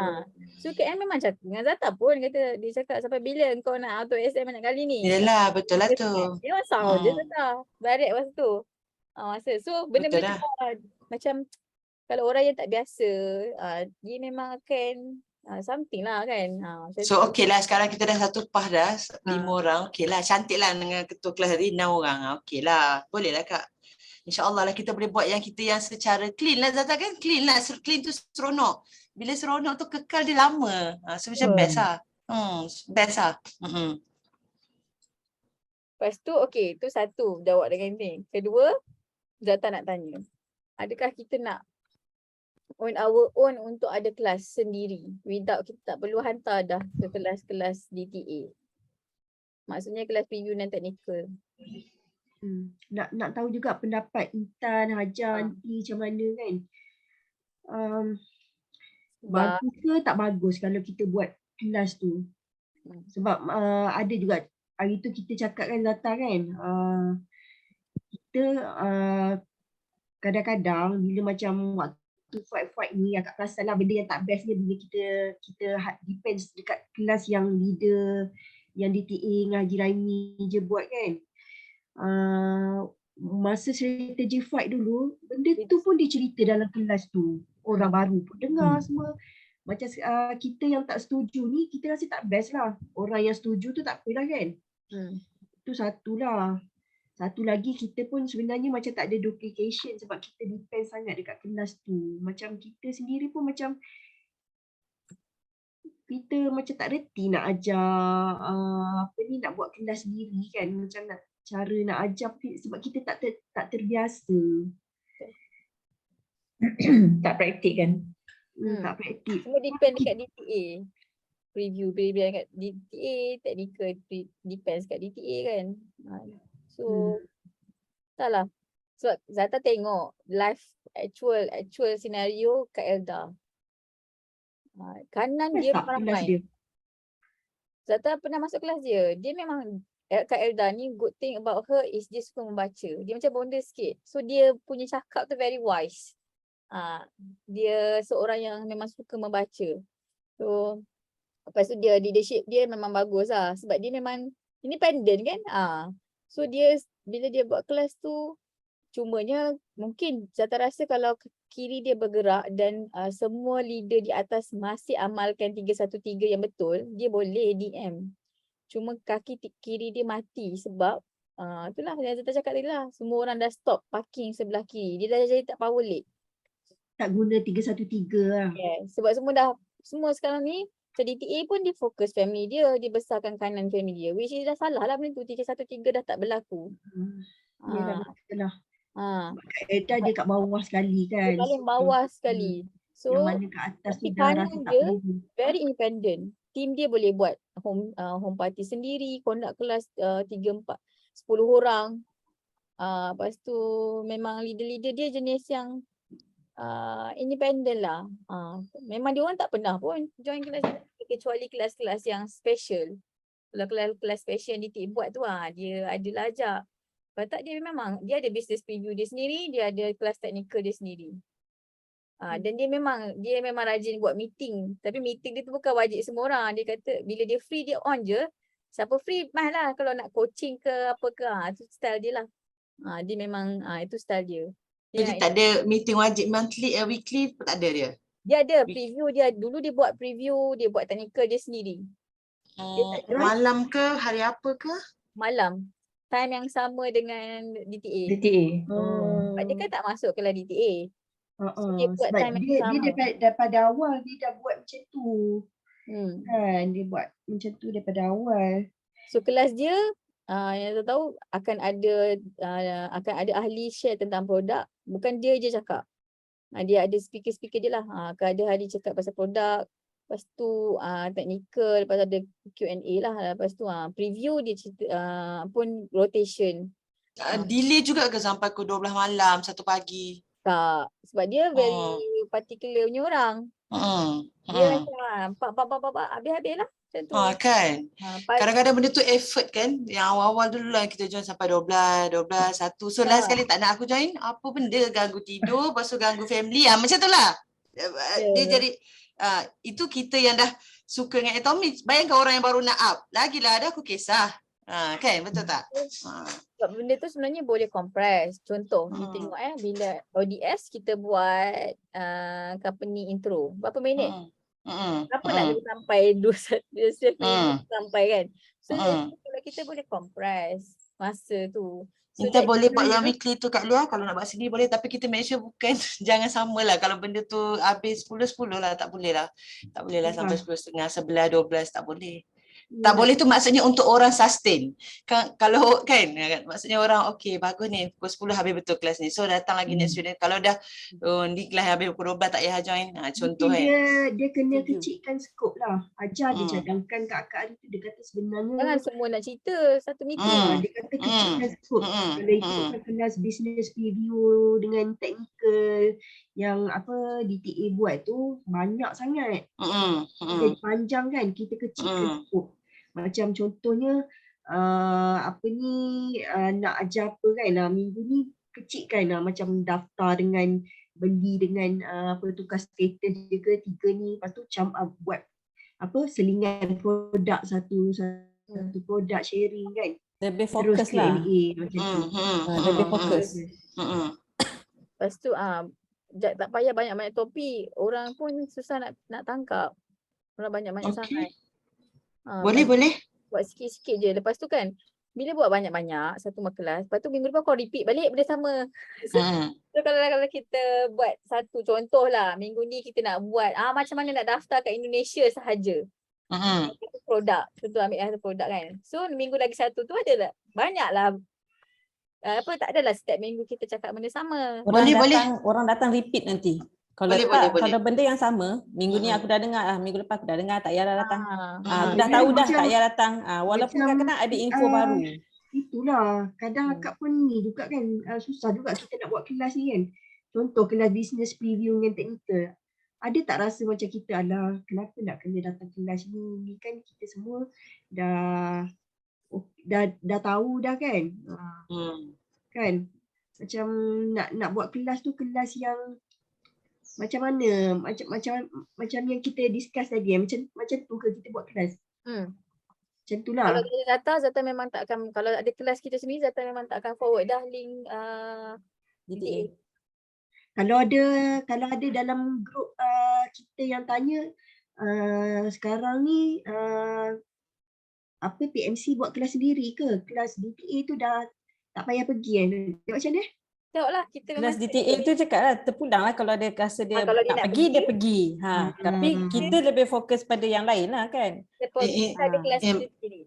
So KN memang cakap dengan Zata pun kata dia cakap sampai bila kau nak auto exam banyak kali ni. Yelah, betul lah Dia tu. cakap, dia orang sound je Zata. Direct masa tu. Masa. So benda-benda Betul tu macam kalau orang yang tak biasa dia memang akan something lah kan. Macam So tu. okey lah, sekarang kita dah satu path dah, 5 orang. Okey lah, cantik lah dengan ketua kelas tadi 6 orang. Okey lah, boleh lah Kak. InsyaAllah lah kita boleh buat yang kita yang secara clean lah Zata kan. Clean lah, clean tu seronok. Bila seronok tu kekal dia lama. So macam best lah. Best lah. Lepas tu okey, tu satu jawab dengan ni. Kedua, Zata nak tanya. Adakah kita nak on our own untuk ada kelas sendiri without kita tak perlu hantar dah ke kelas-kelas DTA? Maksudnya kelas preview dan technical. Nak tahu juga pendapat Intan, Hajar, nanti macam mana kan. Bagus ke tak bagus kalau kita buat kelas tu. Sebab ada juga hari tu kita cakap kan Zata kan. Kita kadang-kadang bila macam waktu fight ni agak perasan lah benda yang tak best ni bila kita depends dekat kelas yang leader yang DTA dengan Haji Raimi je buat kan. Masa strategi fight dulu benda tu pun dicerita dalam kelas tu. Orang baru pun dengar semua. Macam kita yang tak setuju ni kita rasa tak best lah. Orang yang setuju tu tak apalah kan. Itu satulah. Satu lagi kita pun sebenarnya macam tak ada duplication sebab kita depend sangat dekat kelas tu. Macam kita sendiri pun macam kita macam tak reti nak ajar nak buat kelas sendiri kan. Macam nak cara nak ajar sebab kita tak terbiasa. Tak praktik kan. Tak praktik. Semua depend dekat DTA. Preview dekat DTA, technical depends kat DTA kan. So tak lah. Sebab Zata tengok live actual scenario Kak Elda. Kanan dia ramai. Zata pernah masuk kelas dia. Dia memang Kak Elda ni good thing about her is dia suka membaca. Dia macam bonda sikit. So dia punya cakap tu very wise. Dia seorang yang memang suka membaca. So lepas tu dia leadership dia memang bagus lah. Sebab dia memang independent kan. So dia bila dia buat kelas tu cumanya mungkin Zata rasa kalau kiri dia bergerak dan semua leader di atas masih amalkan 313 yang betul, dia boleh DM. Cuma kaki kiri dia mati sebab itulah yang Zata cakap tadi lah. Semua orang dah stop parking sebelah kiri. Dia dah jadi tak power lead. Tak guna 313 lah. Sebab semua sekarang ni macam DTA pun dia fokus family dia besarkan kanan family dia. Which is dah salah lah benda tu. 313 dah tak berlaku. Yelah betul lah. Dia kat bawah sekali kan. Dia paling bawah sekali. So yang mana kat atas tu dah kanan rasa tak dia perlu. very independent. Team dia boleh buat home party sendiri, conduct kelas 3, 4, 10 orang. Lepas tu memang leader-leader dia jenis yang independent lah. Memang dia orang tak pernah pun join kelas kecuali kelas-kelas yang special. Kalau kelas special yang DTA buat tu dia adalah ajak. Kalau tak dia memang dia ada business preview dia sendiri, dia ada kelas technical dia sendiri. Dan dia memang rajin buat meeting. Tapi meeting dia tu bukan wajib semua orang. Dia kata bila dia free dia on je. Siapa free mah lah kalau nak coaching ke apa ke. Itu style dia lah. Dia memang itu style dia. Jadi tak ada meeting wajib monthly, weekly pun tak ada dia? Dia ada preview dia. Dulu dia buat preview, dia buat technical dia sendiri. Malam ke, hari apa ke? Malam. Time yang sama dengan DTA. Sebab dia kan tak masuk kelas DTA. So dia buat sebab time yang dia sama. daripada awal dia dah buat macam tu. Kan dia buat macam tu daripada awal. So kelas dia yang saya tahu akan ada ahli share tentang produk, bukan dia je cakap. Dia ada speaker-speaker dia lah. Akan ada ahli cakap pasal produk, lepas tu technical, lepas tu ada Q&A lah, lepas tu preview dia cerita pun rotation. Delay juga ke sampai ke 12 malam, 1 pagi? Tak, sebab dia very particular punya orang. Dia macam pak habis-habis lah macam tu. Kan. Pagi, Kadang-kadang benda tu effort kan. Yang awal-awal dulu lah kita join sampai 12, 1. So last sekali tak nak aku join, apa benda ganggu tidur, lepas tu ganggu family. Macam tu lah. Dia jadi, itu kita yang dah suka dengan Atomy. Bayangkan orang yang baru nak up. Lagilah ada aku kisah. Kan, betul tak? sebab benda tu sebenarnya boleh compress. Contoh, you tengok bila ODS kita buat company intro. Berapa minit? Kenapa nak kena sampai 2 minit sampai kan? So kalau kita boleh compress masa tu. So Kita boleh buat yang weekly tu kat luar, kalau nak buat sendiri boleh, tapi kita make sure bukan jangan samalah. Kalau benda tu habis 10 lah, tak boleh lah. Tak boleh lah sampai 10.30, 11, 12, tak boleh. Tak boleh tu maksudnya untuk orang sustain. Kalau kan, maksudnya orang okey bagus ni pukul 10 habis betul kelas ni. So datang lagi next student. Kalau dah ni kelas habis pukul 12 tak payah join. Contoh kan. Dia kena kecilkan skop lah. Ajar dia cadangkan kat akak tu, dia kata sebenarnya jangan semua nak cerita satu meeting. dia kata kecilkan skop. Kalau ikutkan kelas business review dengan technical yang DTA buat tu banyak sangat. Jadi panjang kan, kita kecilkan skop. Macam contohnya nak ajar apa kan, minggu ni kecilkan macam daftar dengan beli dengan tukar status je ke 3 ni, lepas tu macam buat selingan produk satu produk sharing kan. Lebih fokus lah. Macam tu. Lebih fokus. Lepas tu tak payah banyak-banyak topik. Orang pun susah nak tangkap. Orang banyak-banyak sangat. Boleh. Buat sikit-sikit je. Lepas tu kan, bila buat banyak-banyak satu kelas, lepas tu minggu depan kau repeat balik benda sama. So kalau kita buat satu contoh lah, minggu ni kita nak buat macam mana nak daftar kat Indonesia sahaja. Satu produk. Contoh ambil satu produk kan. So minggu lagi satu tu ada tak? Banyak lah. Tak adalah setiap minggu kita cakap benda sama. Orang datang repeat nanti. Kalau kalau benda yang sama, minggu ni aku dah dengar, minggu lepas aku dah dengar, tak payahlah datang. Aku dah tahu dah, tak payah datang. Walaupun kadang-kadang ada info baru. Itulah, kadang akak pun ni juga kan, susah juga kita nak buat kelas ni kan. Contoh kelas business preview dengan technical. Ada tak rasa macam kita, kenapa nak kena datang kelas ni? Ni kan kita semua dah tahu dah kan. Kan? Macam nak buat kelas tu kelas yang macam mana, macam yang kita discuss tadi, macam tu ke kita buat kelas. Macam tu lah. Kalau Zata memang tak akan, kalau ada kelas kita sendiri, Zata memang tak akan forward dah link DTA. Kalau ada dalam grup kita yang tanya, sekarang ni PMC buat kelas sendiri ke? Kelas DTA tu dah tak payah pergi kan? Macam mana? Tengoklah kita Kelas DTA tu cakap lah, terpulang lah kalau dia rasa dia kalau nak pergi, dia pergi. Tapi kita lebih fokus pada yang lain lah kan. ada kelas kita sendiri.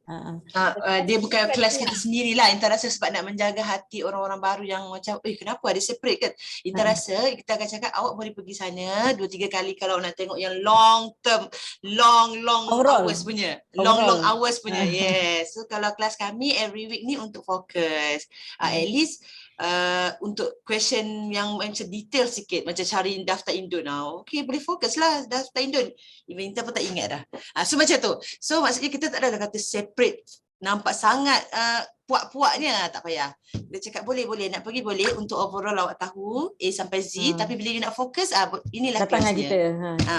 Dia bukan kelas kita sendirilah. Inta rasa sebab nak menjaga hati orang-orang baru yang macam, kenapa ada separate kan? Inta rasa kita akan cakap awak boleh pergi sana 2-3 kali kalau nak tengok yang long term, long hours punya. Long hours punya. Yes. So kalau kelas kami every week ni untuk fokus. At least untuk question yang macam detail sikit, macam cari daftar indun. Okay, boleh fokus lah daftar indun. Even Inta pun tak ingat dah. So macam tu. So maksudnya kita tak ada kata separate. Nampak sangat puak-puaknya, tak payah. Dia cakap boleh, nak pergi boleh untuk overall awak tahu A sampai Z. Tapi bila you nak fokus, inilah datang kelasnya. Kita.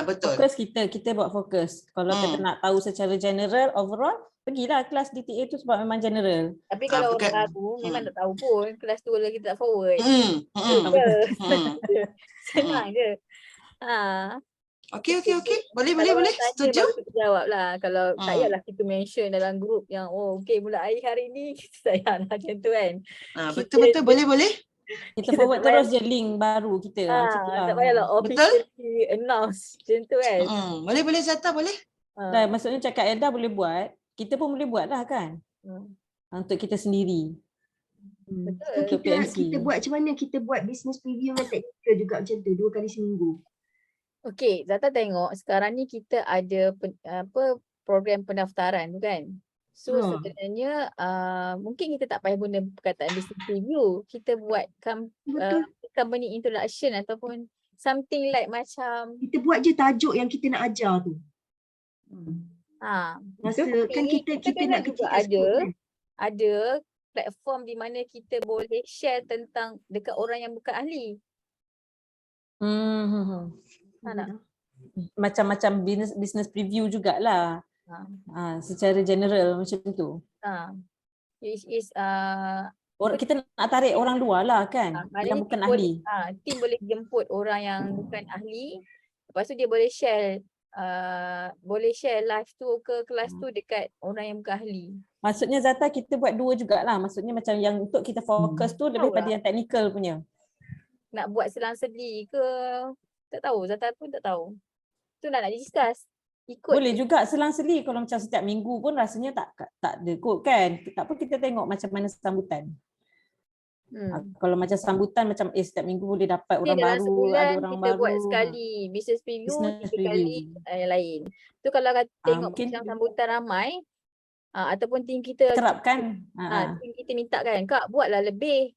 Betul. Fokus kita buat fokus. Kalau kita nak tahu secara general, overall, pergilah kelas DTA tu sebab memang general. Tapi kalau orang baru memang tak tahu pun kelas tu lagi tak forward. Senang je. Okey. Boleh. Setuju? Kita jawab lah. Kalau tak payahlah kita mention dalam grup yang mulai hari ni kita sayang lah macam tu kan. Betul. Boleh. Kita forward terus je link baru kita. Tak payahlah officially announce macam tu kan. Boleh Zata boleh. Maksudnya cakap Elda boleh buat, kita pun boleh buat lah kan. untuk kita sendiri. So Untuk kita PMC. buat macam mana? Kita buat business preview dengan technical juga macam tu 2 kali seminggu. Okey, Zata tengok sekarang ni kita ada program pendaftaran tu kan. So sebenarnya mungkin kita tak payah guna perkataan business preview. Kita buat Betul. company introduction ataupun something like macam Kita buat je tajuk yang kita nak ajar tu. Masa kan kita nak juga kecilkan scope kan. ada platform di mana kita boleh share tentang dekat orang yang bukan ahli. Macam-macam business preview jugalah. Secara general macam tu. Which is Orang kita nak tarik orang luar lah kan, yang bukan ahli. Tim boleh jemput orang yang bukan ahli. Lepas tu dia boleh share live tu ke kelas tu dekat orang yang bukan ahli. Maksudnya Zata kita buat 2 jugalah. Maksudnya macam yang untuk kita fokus tu lebih pada yang technical punya. Nak buat selang-seli ke tak tahu, Zata pun tak tahu. Tu nak discuss. Ikut Boleh juga selang-seli kalau macam setiap minggu pun rasanya tak ada kot kan. Tak apa, kita tengok macam mana sambutan. Kalau macam sambutan macam setiap minggu boleh dapat orang dalam baru, sebulan ada orang kita baru. buat sekali business preview, 3 kali yang lain. Tu kalau tengok mungkin macam sambutan ramai ataupun tim kita terapkan. Tim kita minta kan, Kak buatlah lebih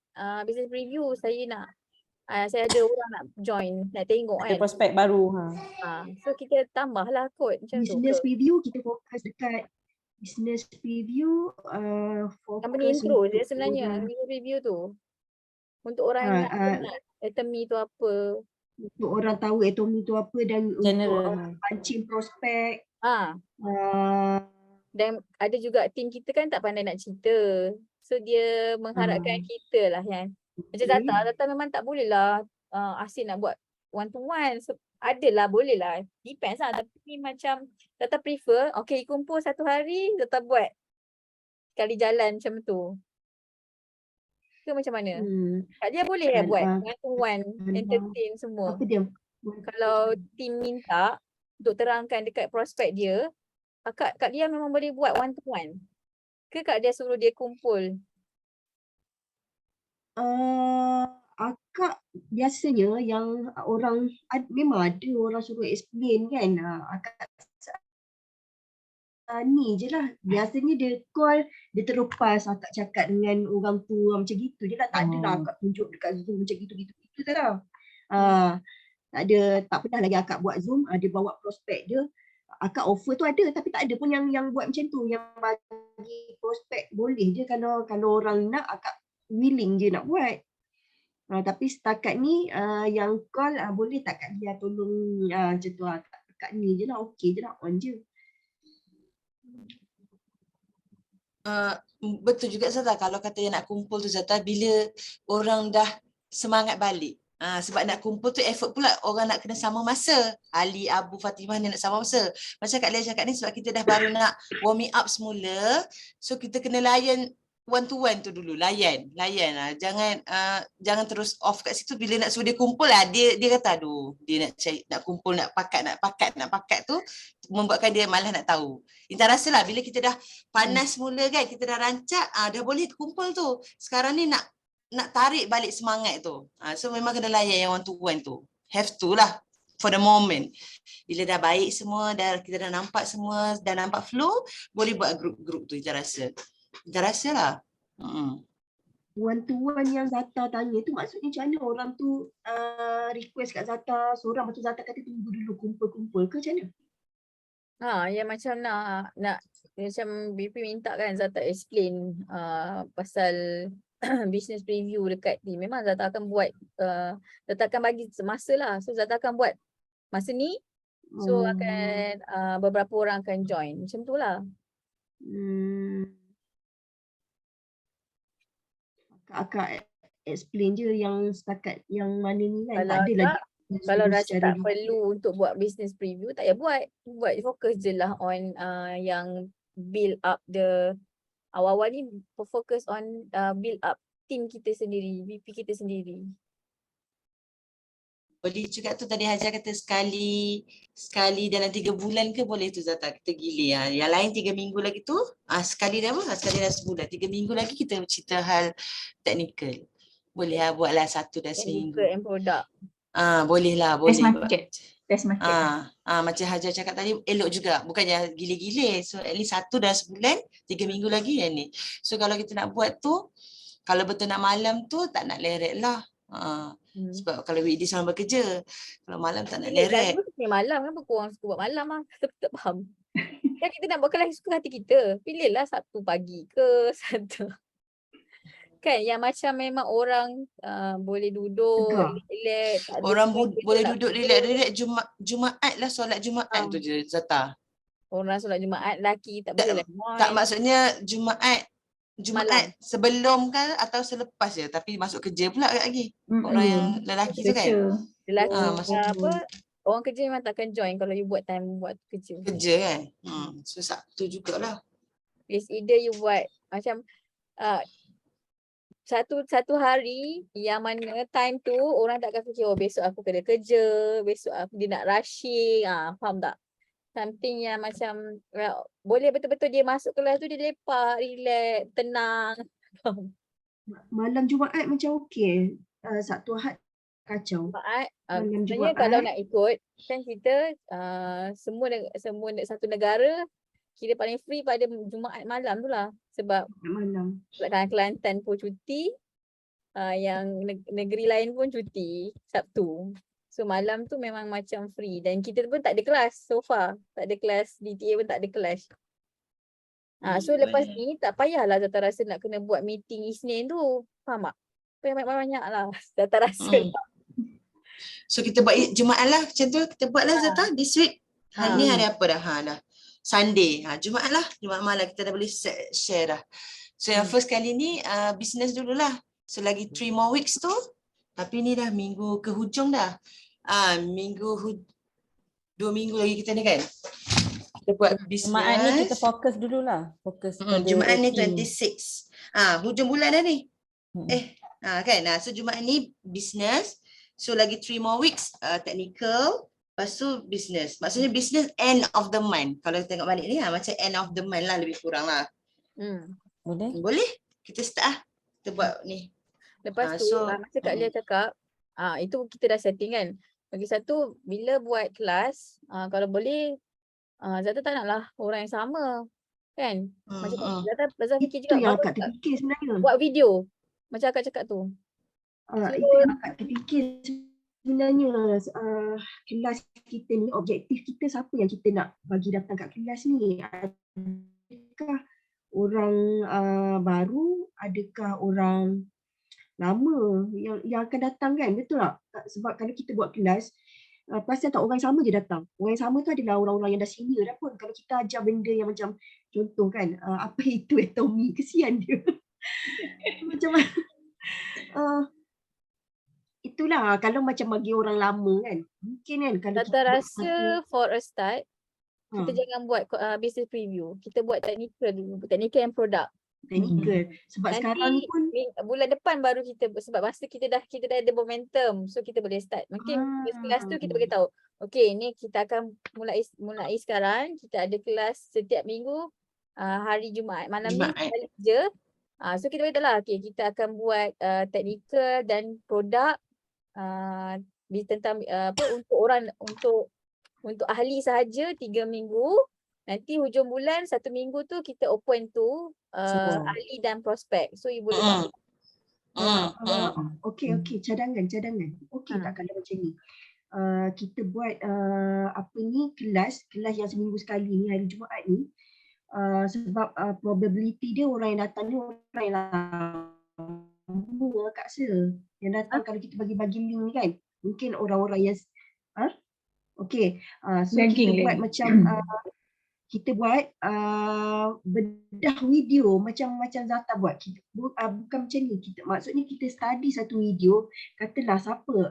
business preview, saya ada orang nak join, nak tengok Ada kan. prospek baru. So kita tambahlah kot macam tu. Business preview kita fokus dekat business preview Company fokus intro untuk je sebenarnya business preview tu. Untuk orang yang nak kenal atomy tu apa. Untuk orang tahu atomy tu apa dan General. untuk pancing prospek. Dan ada juga tim kita kan tak pandai nak cerita. So dia mengharapkan kita lah yang macam Zata memang tak boleh lah asyik nak buat one to one. So, adalah boleh lah. Depends lah. Tapi macam Zata prefer, okay kumpul satu hari, Zata buat sekali jalan macam tu. Ke macam mana? Dia boleh buat one to one, entertain semua. Apa dia? Kalau tim minta untuk terangkan dekat prospek dia, Kak dia memang boleh buat one to one. Ke Kak dia suruh dia kumpul? Akak biasanya yang orang memang ada orang suruh explain kan. Akak ni je lah. Biasanya dia call, dia terlepas akak cakap dengan orang tu macam gitu. Dia dah tak ada lah akak tunjuk dekat Zoom macam gitu-gitu tak lah. Tak ada, tak pernah lagi akak buat Zoom. Dia bawa prospek dia. Akak offer tu ada tapi tak ada pun yang buat macam tu. Yang bagi prospek boleh je kalau orang nak, akak willing je nak buat. Tapi setakat ni yang call boleh tak Kak Dia tolong ni macam tu Kak ni je lah, okey je lah, on je. Betul juga Zata, kalau kata yang nak kumpul tu Zata, bila orang dah semangat balik. Sebab nak kumpul tu effort pula, orang nak kena sama masa. Ali, Abu, Fatimah ni nak sama masa. Macam Kak Lia cakap ni, sebab kita dah baru nak warming up semula, so kita kena layan one to one tu dulu, layan lah. Jangan terus off kat situ. Bila nak suruh dia kumpul lah, dia kata aduh, dia nak kumpul, nak pakat tu membuatkan dia malas nak tahu. Intan rasa lah bila kita dah panas mula kan, kita dah rancak, dah boleh kumpul tu. Sekarang ni nak tarik balik semangat tu. So memang kena layan yang one to one tu. Have to lah for the moment. Bila dah baik semua, kita dah nampak semua, dah nampak flow, boleh buat grup-grup tu. Intan rasa lah. One to one yang Zata tanya tu maksudnya macam mana orang tu request kat Zata seorang, lepas tu Zata kata tunggu dulu kumpul-kumpul ke macam mana? Yang macam nak macam BP minta kan Zata explain pasal business preview dekat team. Memang Zata akan buat, Zata akan bagi masa lah. So Zata akan buat masa ni. So akan beberapa orang akan join. Macam tu lah. Akak explain je yang setakat yang mana ni kan. Kalau tak ada lagi. Kalau rasa tak perlu untuk buat business preview, tak payah buat. Buat fokus je lah on yang build up awal-awal ni fokus on build up team kita sendiri, VP kita sendiri. Boleh juga tu tadi Hajar kata sekali dalam 3 bulan ke boleh tu Zata kita gilir. Yang lain 3 minggu lagi tu sekali dah apa? Sekali dah sebulan. 3 minggu lagi kita cerita hal teknikal. Boleh lah buatlah 1 dah seminggu. Technical and product. Boleh lah, Test boleh. market. Test market. Macam Hajar cakap tadi elok juga. Bukannya gile-gile. So at least 1 dah sebulan, 3 minggu lagi yang ni. So kalau kita nak buat tu, kalau betul nak malam tu tak nak leret lah. Sebab kalau weekdays orang bekerja, kalau malam tak nak leret. Pilih malam kan, korang suka buat malam lah. Tak faham. Kan kita nak buat kelas suka hati kita. Pilihlah Sabtu pagi ke Sabtu. Kan yang macam memang orang boleh duduk, relax. Orang boleh duduk relax Jumaat lah, solat Jumaat tu je Zata. Orang solat Jumaat lelaki tak boleh lah. Tak maksudnya Jumaat sebelum kan atau selepas je, tapi masuk kerja pula lagi. Orang yang lelaki tu kan. Lelaki orang kerja memang takkan join kalau you buat time buat kerja. Kerja kan. So Sabtu jugalah. It's either you buat macam satu hari yang mana time tu orang takkan fikir besok aku kena kerja, besok aku dia nak rushing, faham tak? Something yang macam boleh betul-betul dia masuk kelas tu dia lepak, relax, tenang. Malam Jumaat macam okey. Sabtu Ahad kacau. Sebenarnya kalau nak ikut kan kita semua satu negara kira paling free pada Jumaat malam tu lah. Sebab Kelantan pun cuti, yang negeri lain pun cuti Sabtu. So malam tu memang macam free dan kita pun tak ada kelas so far. Tak ada kelas, DTA pun tak ada kelas. So lepas ni tak payahlah Zata rasa nak kena buat meeting Isnin tu. Faham tak? Banyak-banyak lah Zata rasa. So kita buat Jumaat lah macam tu. Kita buat lah Zata this week. Hari ni hari apa dah? Dah Sunday. Jumaat lah. Jumaat malam kita dah boleh share dah. So yang first kali ni business dululah. So lagi 3 more weeks tu. Tapi ni dah minggu ke hujung dah. 2 minggu lagi kita ni kan. Kita buat business. Jumaat ni kita fokus dululah. Fokus pada Jumaat ni 26. Hujung bulan dah ni. Kan. So Jumaat ni business. So lagi 3 more weeks technical. Lepas tu business. Maksudnya business end of the month. Kalau kita tengok balik ni macam end of the month lah lebih kurang lah. Boleh? Kita start lah. Kita buat ni. Lepas tu macam Kak Lia cakap, itu kita dah setting kan. Lagi satu, bila buat kelas, kalau boleh, Zata tak naklah orang yang sama. Kan? Macam Zata fikir juga. Itu yang Kak terfikir sebenarnya. Buat video. Macam Kak cakap tu. Itu yang Kak terfikir sebenarnya. Kelas kita ni, objektif kita siapa yang kita nak bagi datang kat kelas ni? Adakah orang baru? Adakah orang lama yang akan datang kan? Betul tak? Sebab kalau kita buat kelas, pasti tak orang sama je datang. Orang yang sama tu adalah orang-orang yang dah senior dah pun. Kalau kita ajar benda yang macam contoh kan, apa itu atomi, kesian dia. Macam itulah kalau macam bagi orang lama kan. Mungkin kan kalau Zata rasa for a start, kita jangan buat business preview. Kita buat technical dulu, technical and product. Technical. Sebab nanti, sekarang ni pun bulan depan baru kita, sebab masa kita dah ada momentum, so kita boleh start. Mungkin kelas tu kita beritahu, okey ni kita akan mulai sekarang, kita ada kelas setiap minggu hari Jumaat malam ni kali je. So kita beritahu lah, okey kita akan buat technical dan produk tentang untuk ahli sahaja 3 minggu. Nanti hujung bulan 1 minggu tu kita open tu ahli dan prospek. So you boleh okey cadangan. Okey tak kalau macam ni. Kita buat kelas yang seminggu sekali ni hari Jumaat ni. Sebab probability dia orang yang datang ni orang yang lama Kak Sir. Yang datang kalau kita bagi-bagi link ni kan. Mungkin orang-orang yang okey. So kita buat macam kita buat bedah video macam Zata buat. Kita bukan macam ni. Maksudnya kita study satu video, katalah siapa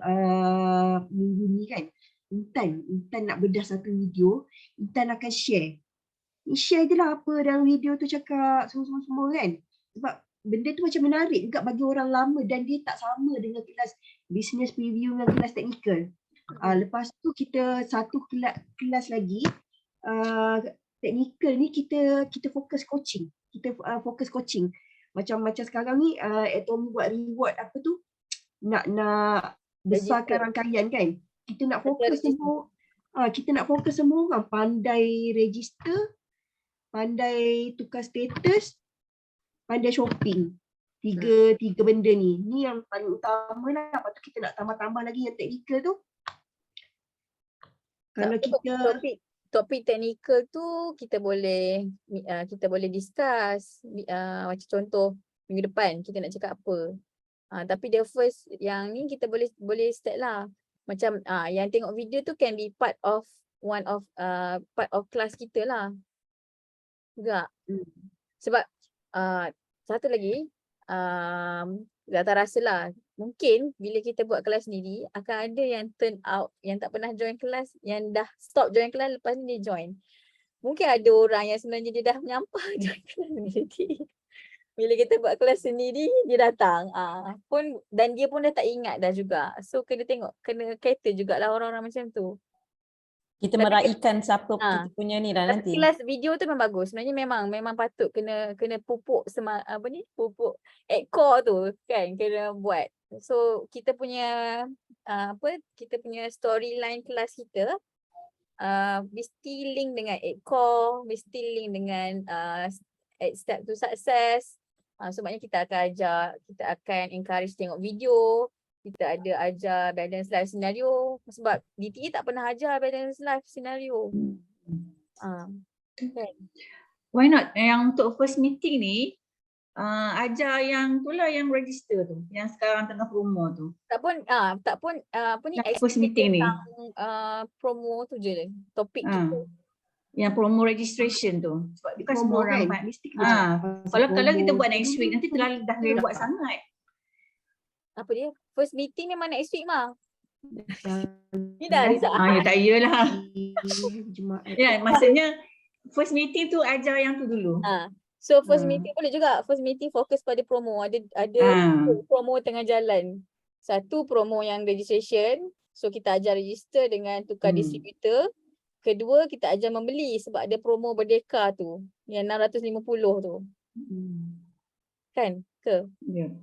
minggu ni kan. Intan nak bedah satu video, Intan akan share. Share je lah apa dalam video tu cakap semua kan. Sebab benda tu macam menarik juga bagi orang lama dan dia tak sama dengan kelas business preview dengan kelas technical. Lepas tu kita satu kelas lagi teknikal ni kita fokus coaching. Kita fokus coaching. Macam sekarang ni Atomy buat reward apa tu? Nak besarkan rangkaian kan. Kita nak fokus semua orang pandai register, pandai tukar status, pandai shopping. Tiga benda ni. Ni yang paling utama lah. Lepas tu kita nak tambah-tambah lagi yang teknikal tu. Kalau kita topik teknikal tu kita boleh discuss macam contoh minggu depan kita nak cakap apa. Tapi the first yang ni kita boleh start lah. Macam yang tengok video tu can be part of part of kelas kita lah. Juga. Sebab satu lagi Zata rasa lah mungkin bila kita buat kelas sendiri akan ada yang turn out yang tak pernah join kelas, yang dah stop join kelas lepas ni dia join. Mungkin ada orang yang sebenarnya dia dah menyampah join kelas sendiri. Bila kita buat kelas sendiri dia datang dan dia pun dah tak ingat dah juga. So kena cater jugalah orang-orang macam tu. Kita meraihkan siapa kita punya ni lah nanti. Kelas video tu memang bagus. Sebenarnya memang patut kena pupuk pupuk ekor tu kan kena buat. So kita punya kita punya storyline kelas kita mesti link dengan ekor, mesti link dengan step to success. Sebabnya kita akan encourage tengok video. Kita ada ajar balance life scenario sebab DTE tak pernah ajar balance life scenario. Kan? Why not? Yang untuk first meeting ni ajar yang itulah yang register tu, yang sekarang tengah promo tu. Tak pun apa ni first meeting ni. Promo tu je topik kita. Yang promo registration tu. Sebab bukan semua orang mesti kalau kita buat next week nanti terlalu dah lewat sangat. Apa dia? First meeting memang next week mah. Ni dah Riza. Ya tak iyalah. Ya, maksudnya first meeting tu ajar yang tu dulu. So first meeting boleh juga. First meeting fokus pada promo. Ada promo tengah jalan. Satu promo yang registration. So kita ajar register dengan tukar distributor. Kedua kita ajar membeli sebab ada promo Merdeka tu. Yang 650 tu. Kan? Ke? Ya.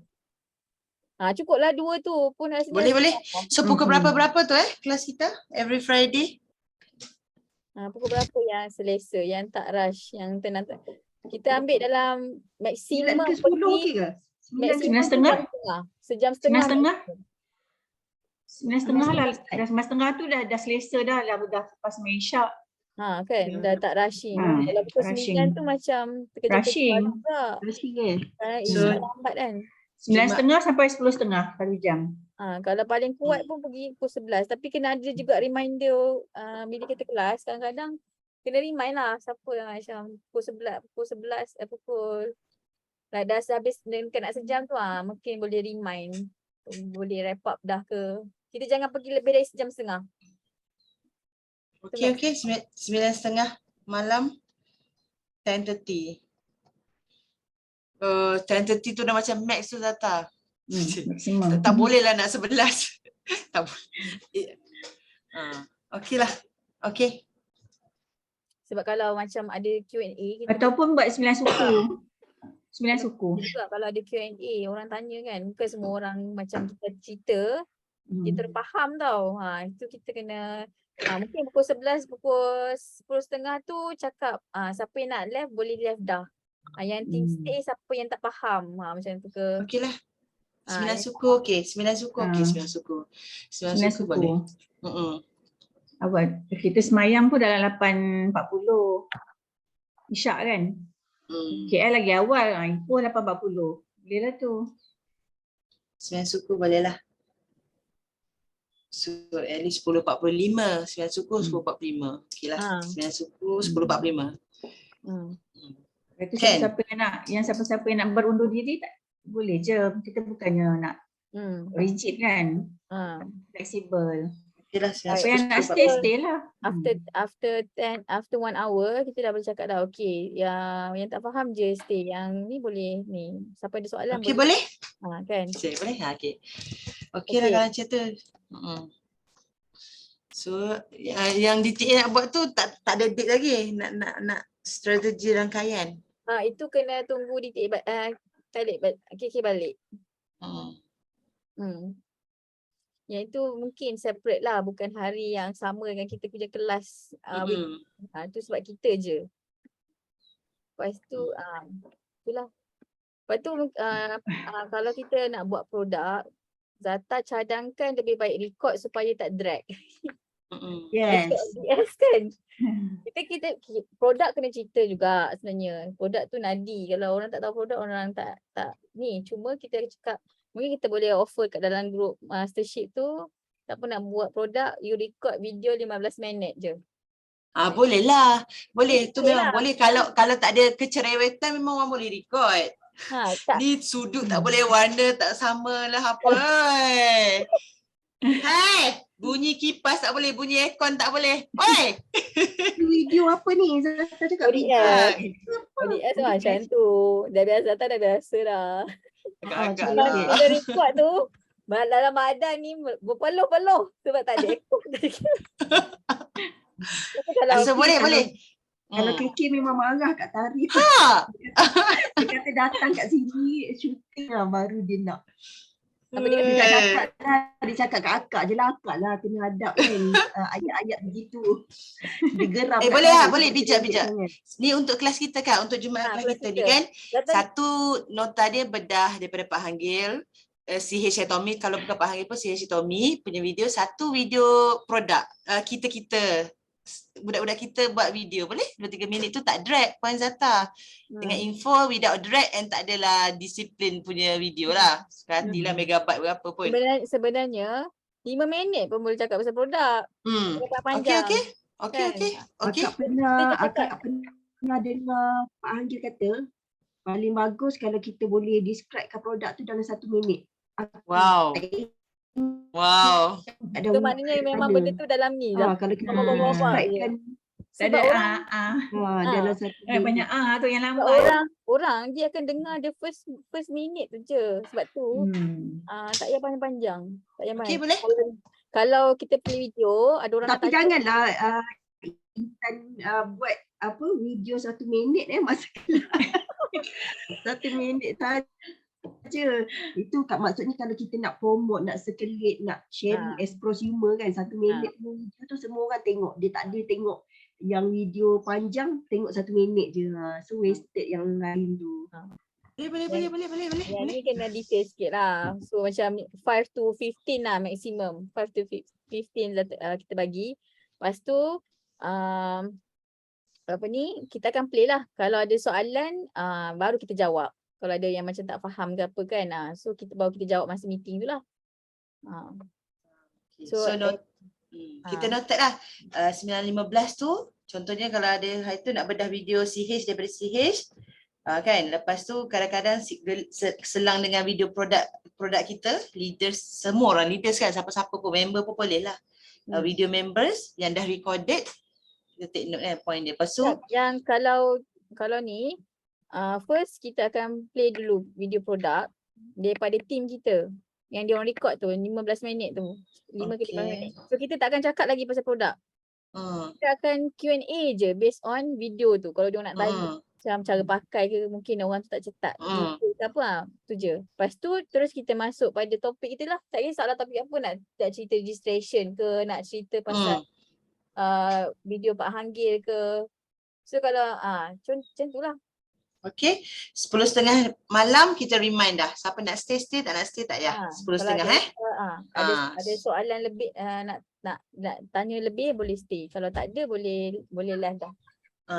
Cukuplah dua tu pun rasanya. Boleh. So pukul berapa tu kelas kita? Every Friday? Pukul berapa yang selesa, yang tak rush, yang tenang. Kita ambil dalam maksimum 9 ke 10 okey ke? 9:30? Sejam setengah. 9:30 lah. 9:30 tu dah selesa dah lepas Malaysia. Kan dah tak rushing. Kalau pukul 9 tu macam rushing. So lambat kan. 9:30 sampai 10:30 1 jam. Kalau paling kuat pun pergi pukul 11. Tapi kena ada juga reminder bila kita kelas. Kadang-kadang kena remind lah siapa yang macam pukul 11 dah habis dekat nak sejam tu mungkin boleh remind. Boleh wrap up dah ke. Kita jangan pergi lebih dari sejam setengah. Okey. 9:30 malam 10:30. 10:30 tu dah macam max tu Zata. Tak boleh lah nak 11. Tak boleh. Okeylah. Okey. Sebab kalau macam ada Q&A kita ataupun buat 9 suku. 9 suku. Juga kalau ada Q&A orang tanya kan, bukan semua orang macam kita cerita dia terfaham tau. Itu kita kena mungkin pukul 11, pukul 10:30 tu cakap siapa yang nak left boleh left dah. Yang team stay siapa yang tak faham macam tu ke. Okeylah. 9 suku okey. 9 suku okey. 9 suku. 9 suku boleh. Awal kita semayang pun dalam 8.40 Isyak kan. KL lagi awal pun 8.40 boleh lah tu. 9 suku boleh lah. So at least 10.45. 9 suku 10.45. Okey lah. 9 suku 10.45. Itu siapa-siapa yang nak berundur diri tak boleh je. Kita bukannya nak rigid kan. Flexible. Okeylah. Siapa yang nak stay lah. After 1 hour kita dah boleh cakap dah okey. Yang tak faham je stay. Yang ni boleh ni. Siapa ada soalan okey boleh? Kan? Boleh. Okey. Okeylah kalau macam tu. So yang DTA nak buat tu tak ada date lagi nak strategi rangkaian. Itu kena tunggu KK balik. Yang itu mungkin separate lah, bukan hari yang sama dengan kita kerja kelas. Itu sebab kita je. Lepas tu itulah. Lepas tu kalau kita nak buat produk, Zata cadangkan lebih baik record supaya tak drag. Yes. Yes kan? Kita produk kena cerita juga sebenarnya. Produk tu nadi. Kalau orang tak tahu produk, orang tak ni. Cuma kita cakap, mungkin kita boleh offer kat dalam group mastership tu, tak apa nak buat produk, you record video 15 minit je. Boleh lah. Boleh. Tu memang lah. boleh. Kalau tak ada kecerewetan memang orang boleh record. Ni sudut tak boleh, warna tak sama lah apa. Hai, bunyi kipas tak boleh, bunyi aircon tak boleh. Oi. Video apa ni? Zata cakap ODS macam tu. Dah biasa dah. Agak-agak Kalau lah. kita record tu, dalam badan ni berpeluh-peluh sebab tak ada aircon. So boleh. Kalau KK memang marah kat Tari. Dia kata datang kat sini shooting lah baru dia nak. Apa dia cakap lah, dia cakap kat akak je lah, akak lah kena hadap kan ayat-ayat begitu. Dia geram. Boleh bijak. Ni untuk kelas kita kan, untuk Jumaat kelas kita ni kan. Satu nota dia bedah daripada Pak Hanggil, CH Tommy, kalau bukan Pak Hanggil pun CH Tommy punya video, satu video produk kita budak-budak kita buat video, boleh 2-3 minit tu tak drag Puan Zata. Dengan info without drag and tak adalah disiplin punya video lah. Sekatilah megabyte berapa pun. Sebenarnya 5 minit pun boleh cakap pasal produk. Okey. Akak pernah dengar Pak Hanggil kata paling bagus kalau kita boleh describekan produk tu dalam 1 minit. Wow. Itu maknanya memang benda tu dalam ni lah. Kalau kita describekan sebab orang dalam 1 minit. Banyak tu yang lama. Orang dia akan dengar the first minute tu je. Sebab tu tak payah panjang-panjang. Tak payah Okey, boleh. Kalau kita play video, ada orang tapi janganlah Intan buat video 1 minit masa 1 minit saja. Itu maksudnya kalau kita nak promote, nak sekelit, nak share as prosumer kan, 1 minit video tu semua orang tengok. Dia tak ada tengok yang video panjang, tengok 1 minit je. So wasted yang lain tu. Boleh. Yang ni kena detail sikit lah. So macam 5 to 15 lah maksimum. 5 to 15 kita bagi. Lepas tu kita akan play lah. Kalau ada soalan baru kita jawab. Kalau ada yang macam tak faham ke apa kan. So kita jawab masa meeting tu lah. Kita noted lah 9.15 tu. Contohnya kalau ada hari tu nak bedah video CH daripada CH. Kan, lepas tu kadang-kadang selang dengan video produk kita, leaders, semua orang leaders kan, siapa-siapa pun, member pun boleh lah. Video members yang dah recorded, kita take note point dia. Lepas tu yang kalau ni first kita akan play dulu video produk daripada team kita yang dia orang record tu 15 minit tu, 5 ke 5 minit. So kita tak akan cakap lagi pasal produk. Kita akan Q&A je based on video tu. Kalau dia orang nak tanya macam cara pakai ke, mungkin orang tu tak cetak apa tu je. Lepas tu terus kita masuk pada topik kita lah. Tak kisahlah topik apa, nak cerita registration ke, nak cerita pasal video Pak Hanggil ke. So kalau macam tu lah. Okay, 10.30 malam kita remind dah. Siapa nak stay, tak nak stay tak ya. 10.30 ada soalan lebih nak tanya lebih boleh stay. Kalau tak ada boleh live dah.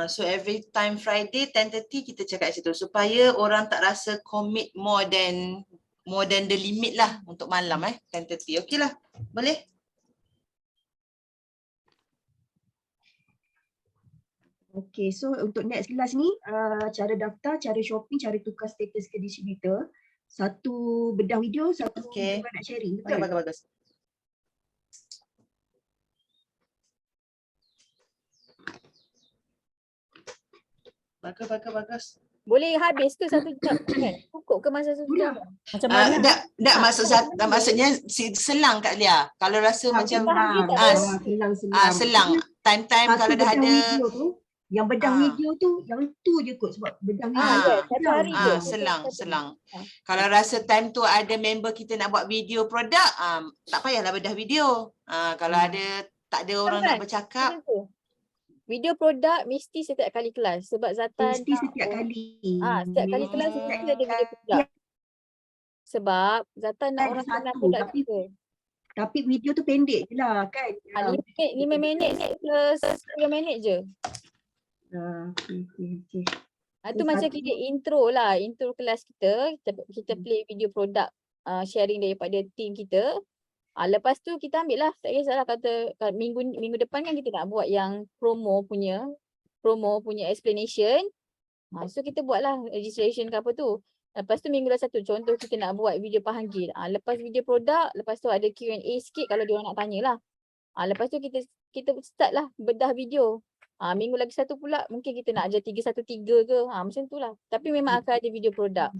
So every time Friday 10.30 kita cakap kat situ supaya orang tak rasa commit more than the limit lah untuk malam 10.30. Okey lah. Boleh? Okay, so untuk next kelas ni, cara daftar, cara shopping, cara tukar status ke distributor. Satu bedah video, satu juga nak sharing. Betul? Bagus. Bagus. Boleh habis ke 1 jam kan? cukup ke masa satu jam? Macam mana? Tak maksudnya selang Kak Lia. Kalau rasa macam selang. Time-time kalau dah ada video tu, yang bedah video tu, yang tu je kot sebab bedah video. Satu hari je. Selang. Kalau rasa time tu ada member kita nak buat video produk, tak payahlah bedah video. Kalau ada tak ada orang nak bercakap. Video produk mesti setiap kali kelas sebab Zatan Mesti setiap kali. setiap kali kelas mesti ada video produk. Sebab Zatan nak orang kenal produk kita. Tapi video tu pendek je lah kan. 5 minit plus 10 minit je. Okay. Itu macam kita intro lah, intro kelas kita play video produk sharing daripada team kita. Lepas tu kita ambil lah, tak kisahlah kata minggu depan kan kita nak buat yang promo punya explanation. So kita buatlah registration ke apa tu. Lepas tu minggu dah satu, contoh kita nak buat video panggil. Lepas video produk, lepas tu ada Q&A sikit kalau dia orang nak tanyalah. Lepas tu kita start lah bedah video. Minggu lagi satu pula mungkin kita nak ajar 313 ke. Macam tu lah. Tapi memang akan ada video produk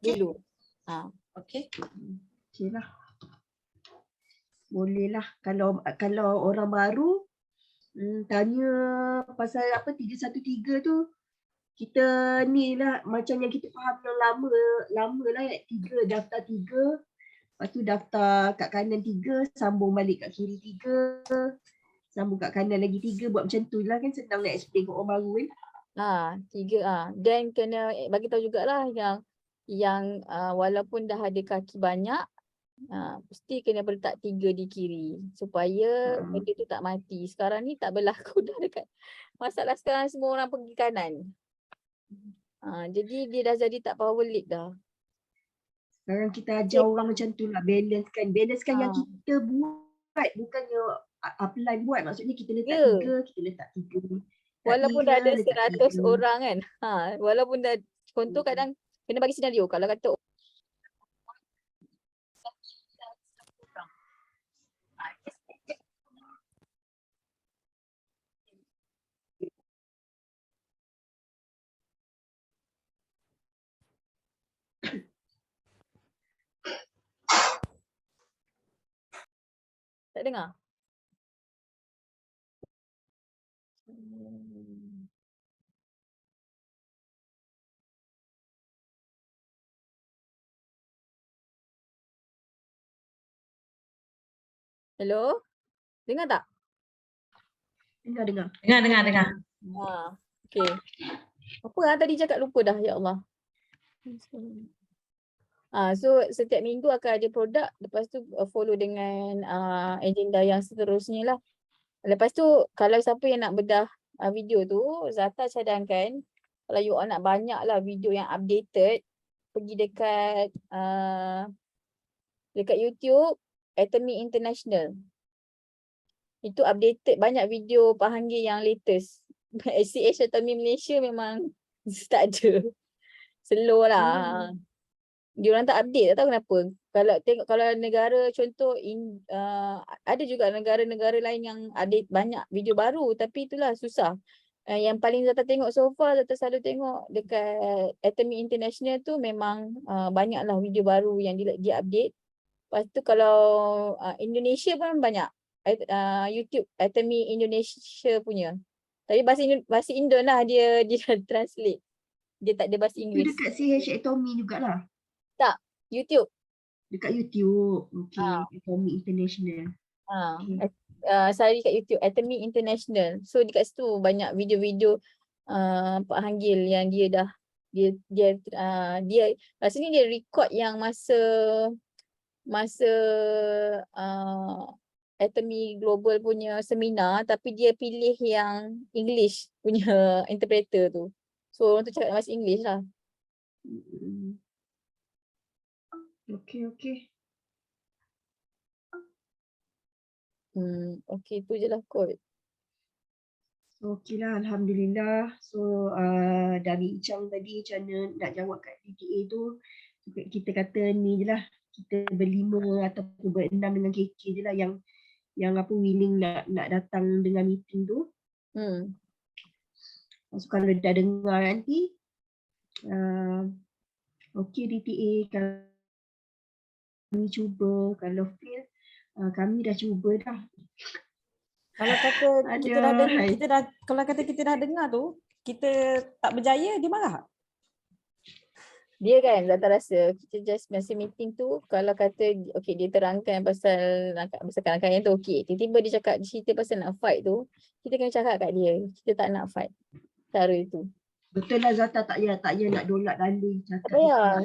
dulu. Okay lah. Boleh lah. Kalau orang baru tanya pasal apa 313 tu, kita ni lah macam yang kita faham yang lama lah, 3 daftar 3, lepas tu daftar kat kanan 3, sambung balik kat kiri 3, sambung kat kanan lagi 3, buat macam tu lah kan, senang nak explain kat orang baru kan. 3 dan kena bagi tahu jugalah yang walaupun dah ada kaki banyak, mesti kena berletak 3 di kiri supaya benda tu tak mati. Sekarang ni tak berlaku dah dekat masalah sekarang semua orang pergi kanan. Jadi dia dah jadi tak power lead dah. Sekarang kita ajar orang macam tu lah, balancekan yang kita buat, bukannya upline buat. Maksudnya kita letak 3, kita letak 3. Walaupun dah ada 100 orang kan. Walaupun dah contoh kadang kena bagi senario. Kalau kata tak dengar. Hello? Dengar tak? Dengar. Okay. Apa tadi cakap lupa dah, ya Allah. So setiap minggu akan ada produk, lepas tu follow dengan agenda yang seterusnya lah. Lepas tu kalau siapa yang nak bedah video tu, Zata cadangkan kalau you all nak banyak lah video yang updated, pergi dekat YouTube Atomy International. Itu updated banyak video Pak Hanggi yang latest. SCH Atomy Malaysia memang tak ada. Slow lah. Diorang tak update, tak tahu kenapa. Kalau negara contoh ada juga negara-negara lain yang ada banyak video baru, tapi itulah susah. Yang paling Zata tengok so far, Zata selalu tengok dekat Atomy International tu memang banyaklah video baru yang dia update. Lepas tu kalau Indonesia pun banyak. YouTube Atomy Indonesia punya. Tapi bahasa Indo lah dia translate. Dia tak ada bahasa Inggeris. Itu dekat CH Atomy jugalah. Tak, YouTube. Dekat YouTube. Okay, Atomy International. Cari kat YouTube Atomy International. So dekat situ banyak video-video Pak Hanggil yang dia rasanya dia record yang masa Atomy Global punya seminar, tapi dia pilih yang English punya interpreter tu. So orang tu cakap bahasa English lah. Okay. Okay, tu je lah kot. Okay lah, Alhamdulillah. So dari Icang tadi macam mana nak jawab kat DTA tu, kita kata ni je lah, kita berlima ataupun berenam dengan KK je lah yang apa willing nak datang dengan meeting tu. So kalau dah dengar nanti okey DTA, kami cuba, kalau fail kami dah cuba dah. Kalau kata kita dah dengar, kalau kata kita dah dengar tu, kita tak berjaya, dia marah. Dia kan Zata rasa kita just masa meeting tu kalau kata okey dia terangkan pasal rangkaian tu okey, tiba-tiba dia cakap cerita pasal nak fight tu, kita kena cakap kat dia kita tak nak fight cara itu. Betul lah Zata, tak payah nak dolak dalih Tak cakap. payah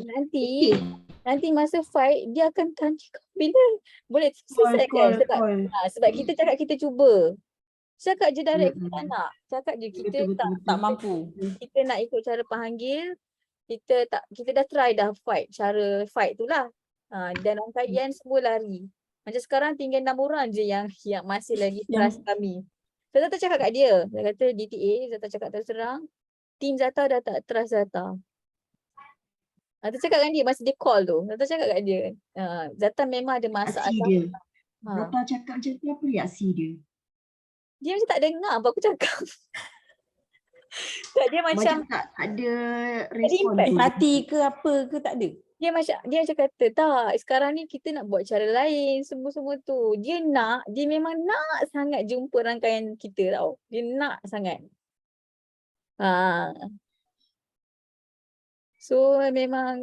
nanti masa fight dia akan tanya bila boleh selesaikan sebab kita cakap kita cuba. Cakap je direct kita tak nak. Cakap je kita betul. Tak mampu. Kita nak ikut cara panggil. Kita dah try dah cara fight tu lah. Dan rangkaian semua lari. Macam sekarang tinggal 6 orang je yang masih lagi trust kami. So Zata cakap kat dia. Dia kata DTA, Zata cakap terus terang. Team Zata dah tak trust Zata. Zata cakap dengan dia masa dia call tu. Zata cakap kat dia. Zata memang ada masalah. Reaksi dia. Zata cakap je tu apa reaksi dia? Dia macam tak dengar apa aku cakap. Tak, dia macam tak ada respon tu. Hati ke apa ke tak ada. Dia macam kata tak, sekarang ni kita nak buat cara lain semua tu. Dia memang nak sangat jumpa rangkaian kita tau. Dia nak sangat. So memang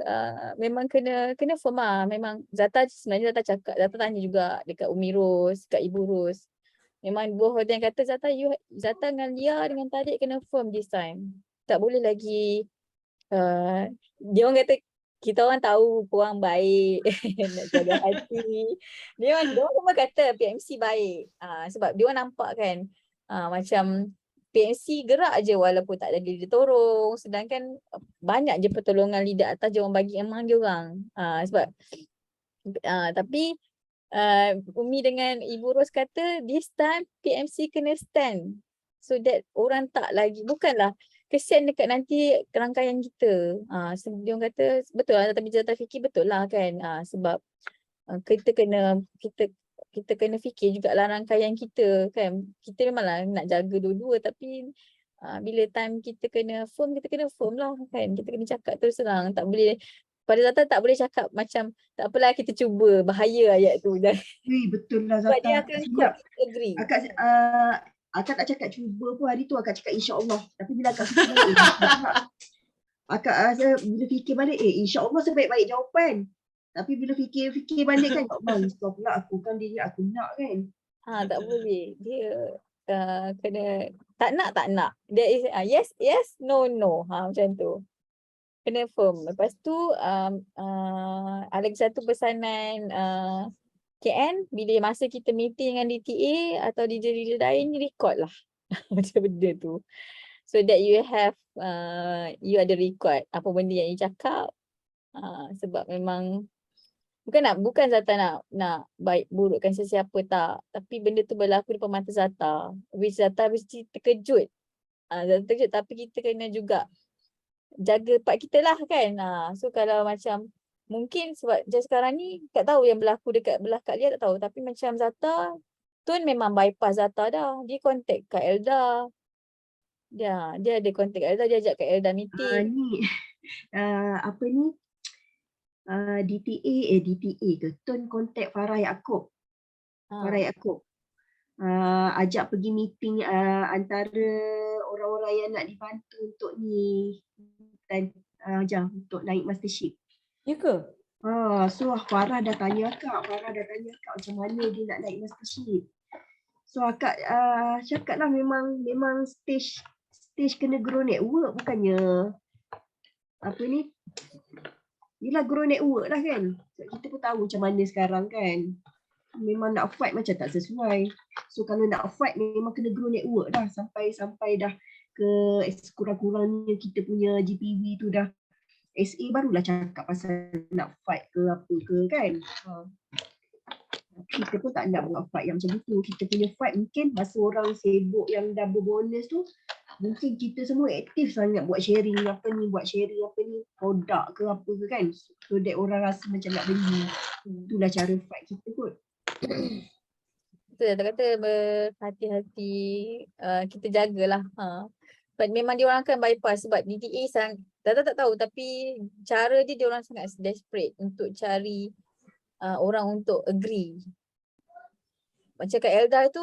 kena firm lah. Memang sebenarnya Zata cakap, Zata tanya juga dekat Umi Ros, dekat Ibu Ros. Memang dua orang yang kata Zata dengan Lia dengan Tadik kena firm this time. Tak boleh lagi dia orang kata kita orang tahu korang baik nak jaga hati. Dia orang semua kata PMC baik. Sebab dia orang nampak kan macam PMC gerak je walaupun tak ada leader tolong, sedangkan banyak je pertolongan leader atas dia orang bagi emang dia orang. Sebab tapi Umi dengan Ibu Ros kata this time PMC kena stand so that orang tak lagi, bukanlah kesian dekat nanti rangkaian kita. Dia orang kata betul lah, tapi Zata fikir betul lah kan. Sebab kita kena fikir jugalah rangkaian kita kan. Kita memanglah nak jaga dua-dua tapi bila time kita kena firm lah kan. Kita kena cakap terus terang, tak boleh. Pada Zata tak boleh cakap macam tak apalah kita cuba, bahaya ayat tu. Betul lah Zata. Sebab dia akan agree. Akak tak cakap cuba pun hari tu akak cakap insya-Allah. Tapi bila akak bila fikir balik insya-Allah sebaik-baik jawapan. Tapi bila fikir balik kan Allah pula aku kan diri aku nak kan. Tak boleh. Dia kena tak nak. Dia is yes, no. Macam tu. Kena firm. Lepas tu ada satu pesanan KN bila masa kita meeting dengan DTA atau leader-leader lain, record lah macam benda tu. So that you have you ada record apa benda yang you cakap. Sebab memang bukan Zata nak baik burukkan sesiapa tak, tapi benda tu berlaku depan mata Zata. Which Zata mesti terkejut. Zata terkejut tapi kita kena juga jaga part kita lah kan. So kalau macam mungkin sebab sekarang ni tak tahu yang berlaku dekat belah Kak Lia tak tahu, tapi macam Zata Tun memang bypass Zata dah. Dia contact Kak Elda. Dia ada contact Kak Elda, dia ajak Kak Elda meeting. DTA ke Tun contact Farah Yaakob. Ajak pergi meeting antara orang-orang yang nak dibantu untuk ni dan untuk naik mastership. Ya ke? So Farah dah tanya akak macam mana dia nak naik mastership. So akak cakap lah memang stage kena grow network, bukannya apa ni. Yelah grow network lah kan. Kita pun tahu macam mana sekarang kan. Memang nak fight macam tak sesuai. So kalau nak fight memang kena grow network dah sampai dah ke kurang-kurangnya kita punya GPV tu dah SA barulah cakap pasal nak fight ke apa ke kan. Kita pun tak nak buat fight yang macam itu. Kita punya fight mungkin masa orang sibuk yang dah berbonus tu, mungkin kita semua aktif sangat buat sharing apa ni, produk ke apa ke kan. So that orang rasa macam nak beli. Itulah cara fight kita kot. Betul, kata berhati-hati, kita jagalah. But memang dia orang akan bypass sebab DTA Zata tak tahu tapi cara dia orang sangat desperate untuk cari orang untuk agree. Macam Kak Elda tu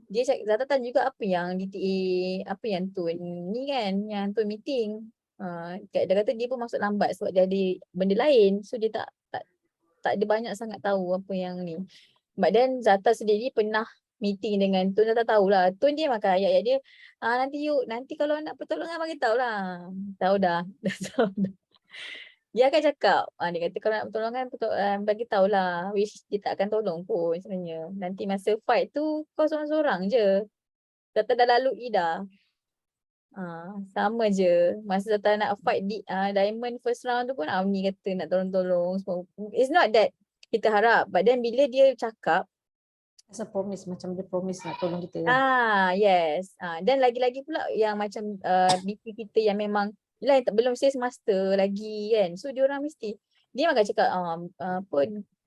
dia Zata tanya juga apa yang DTA, apa yang Tun ni kan, yang Tun meeting. Dia kata dia pun masuk lambat sebab dia ada benda lain. So dia tak ada banyak sangat tahu apa yang ni. But then Zata sendiri pernah meeting dengan Tun, Zata tahulah. Tun dia makan ayat-ayat dia, nanti kalau nak pertolongan bagi tahu lah. Tahu dah. Dah tahu dah. Dia akan cakap, dia kata kalau nak pertolongan bagi tahulah. Which dia tak akan tolong pun sebenarnya. Nanti masa fight tu kau seorang-seorang je. Zata dah lalui dah. Sama je. Masa Zata nak fight di Diamond first round tu pun Amni kata nak tolong-tolong semua. It's not that kita harap, but then bila dia cakap As a promise, macam dia promise nak tolong kita. yes. Dan lagi-lagi pula yang macam BP kita yang memang belum sales master lagi kan. So dia orang mesti dia akan cakap apa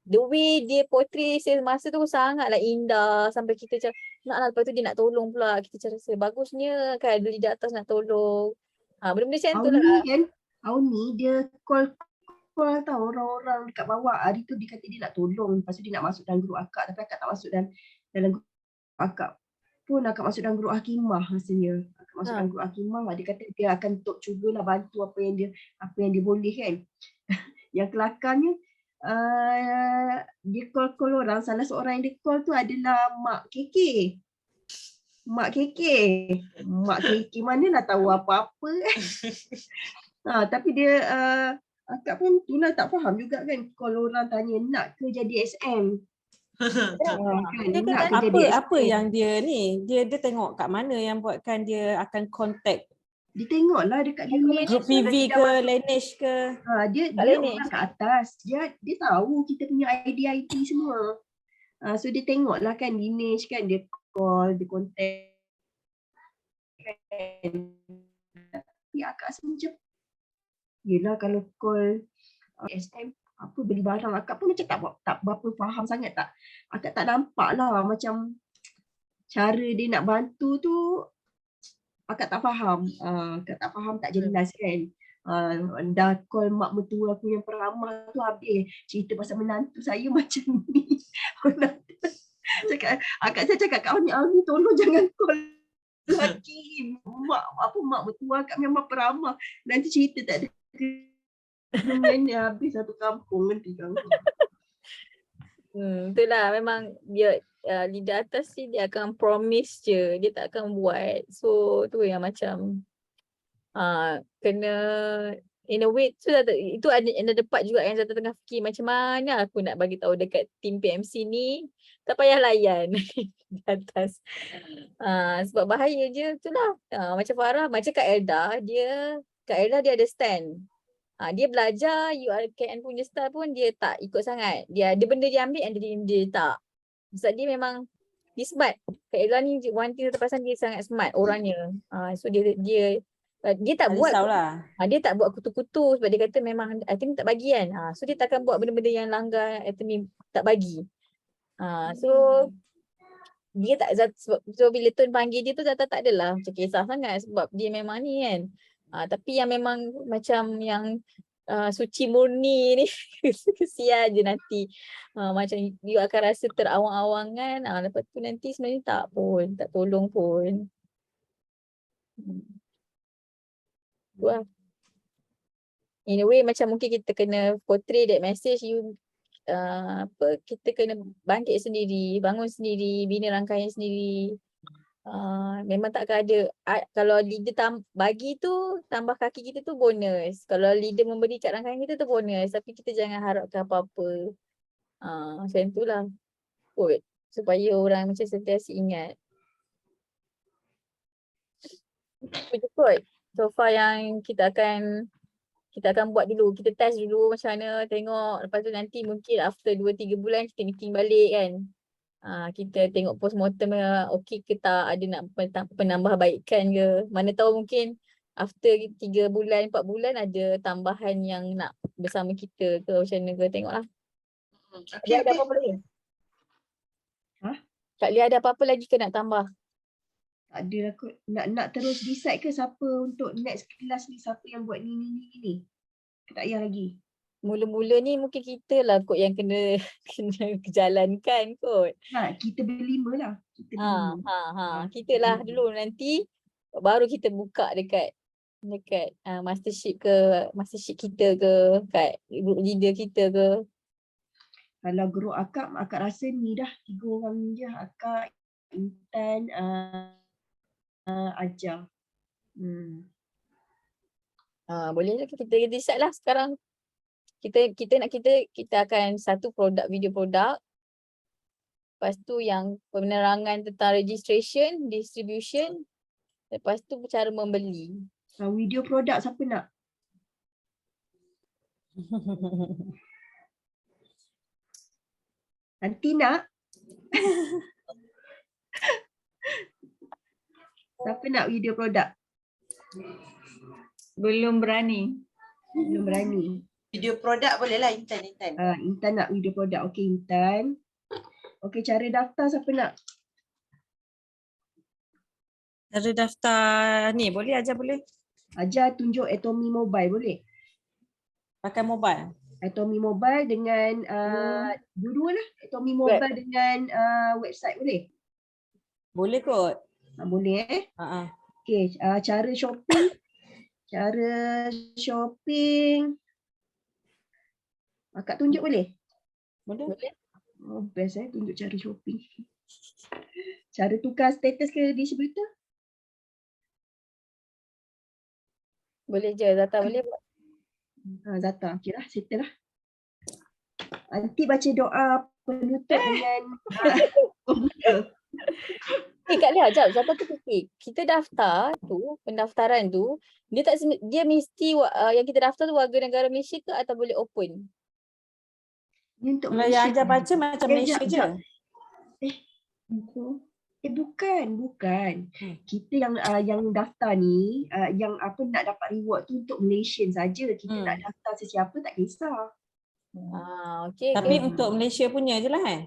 the way dia portray sales master tu sangatlah indah sampai kita macam naklah lepas tu dia nak tolong pula. Kita rasa bagusnya kan ada di atas nak tolong. Benda-benda macam tu lah. Auni kan, Auni dia call tahu orang-orang dekat bawah. Hari tu dia kata dia nak tolong. Lepas tu dia nak masuk dalam grup akak. Tapi akak tak masuk dalam grup akak. Pun akak masuk dalam grup Hakimah rasanya. Akak masuk dalam grup Hakimah. Dia kata dia akan cubalah bantu apa yang dia boleh kan. Yang kelakarnya dia call orang. Salah seorang yang dia call tu adalah Mak Keke. Mak Keke mana nak tahu apa-apa kan. Tapi dia akak pun itulah tak faham juga kan kalau orang tanya nak ke jadi SM. Dia kata apa yang dia ni, dia tengok kat mana yang buatkan dia akan contact. Dia tengoklah dekat Lineage. Group PV ke, Lineage ke. Dia orang kat atas. Dia tahu kita punya ID semua. So dia tengoklah kan Lineage kan, dia call, dia contact. Tapi akak rasa macam yelah kalau call SM apa beli barang, akak pun macam tak berapa faham sangat tak. Akak tak nampak lah macam cara dia nak bantu tu akak tak faham. Akak tak faham, tak jelas kan. Dah call mak mertua aku yang peramah tu habis cerita pasal menantu saya macam ni. Akak cakap kat Auni tolong jangan call lagi. Mak mertua akak memang peramah. Nanti cerita tak ada kena habis satu kampung nanti kampung. Itulah memang dia leader atas ni dia akan promise je, dia tak akan buat. So tu yang macam kena in a way tu itu ada another part juga yang saya tengah fikir macam mana aku nak bagi tahu dekat tim PMC ni tak payah layan di atas. Sebab bahaya je itulah. Macam Farah, macam Kak Elda dia ada stand. Dia belajar URKN punya style pun dia tak ikut sangat. Dia ada benda dia ambil, ada dia tak. Sebab dia memang dia smart. Kak Ella ni one thing terpasang dia sangat smart orangnya. So dia tak buat dia tak buat kutu-kutu sebab dia kata memang Atimi tak bagi kan. So dia takkan buat benda-benda yang langgar Atimi tak bagi. So dia tak so bila Tun panggil dia tu Zata tak adalah macam kisah sangat sebab dia memang ni kan. Tapi yang memang macam yang suci murni ni kesian je nanti. Macam you akan rasa terawang-awangan. Lepas tu nanti sebenarnya tak tolong pun. Wah. In a way macam mungkin kita kena portray that message kita kena bangkit sendiri, bangun sendiri, bina rangkaian sendiri. Memang takkan ada kalau leader bagi tu tambah kaki kita tu bonus. Kalau leader memberi kat rangkaian kita tu bonus, tapi kita jangan harapkan apa-apa. Macam itulah kot supaya orang macam sentiasa ingat. Itu kot so far yang kita akan buat dulu. Kita test dulu macam mana, tengok. Lepas tu nanti mungkin after 2-3 bulan kita meeting balik kan. Kita tengok postmortem okey ke tak, ada nak penambahbaikan ke. Mana tahu mungkin after 3 bulan 4 bulan ada tambahan yang nak bersama kita ke macam mana ke, tengoklah. Dia ada apa-apa lagi? Kak Lia ada apa-apa lagi ke nak tambah? Tak adalah kot. Nak terus decide ke siapa untuk next kelas ni, siapa yang buat ni. Tak payah lagi. Mula-mula ni mungkin kita lah kot yang kena jalankan kot. Kita berlima lah. Kita lah dulu, nanti baru kita buka dekat mastership kita ke, kat group leader kita ke. Kalau group akak rasa ni dah 3 orang ni je. Akak, Intan, Ajar. Boleh lah kita decide lah sekarang. Kita akan satu video produk. Lepas tu yang penerangan tentang registration, distribution. Lepas tu cara membeli. Video produk siapa nak? Nanti nak? Siapa nak video produk? Belum berani. Belum berani. Video produk boleh lah Intan. Intan nak video produk. Okey Intan. Okey, cara daftar siapa nak? Cara daftar ni boleh Ajar boleh? Ajar tunjuk Atomy Mobile boleh? Pakai mobile? Atomy Mobile dengan dua-dua lah. Atomy Mobile dengan website boleh? Boleh kot. Boleh Okey, cara shopping. Akak tunjuk boleh? Boleh. Oh, best tunjuk cara shopping. Cara tukar status ke distributor? Boleh je, Zata boleh buat. Zata, okey lah, settle lah. Nanti baca doa penutup dengan Kak Lia, jap, Zata tu fikir. Kita daftar tu, pendaftaran tu, dia mesti yang kita daftar tu warga negara Malaysia ke atau boleh open? Kalau yang Ajar baca macam Malaysia je. Bukan. Kita yang daftar ni, yang nak dapat reward tu untuk Malaysian saja. Kita nak daftar sesiapa tak kisah. Okay, tapi untuk Malaysia punya je lah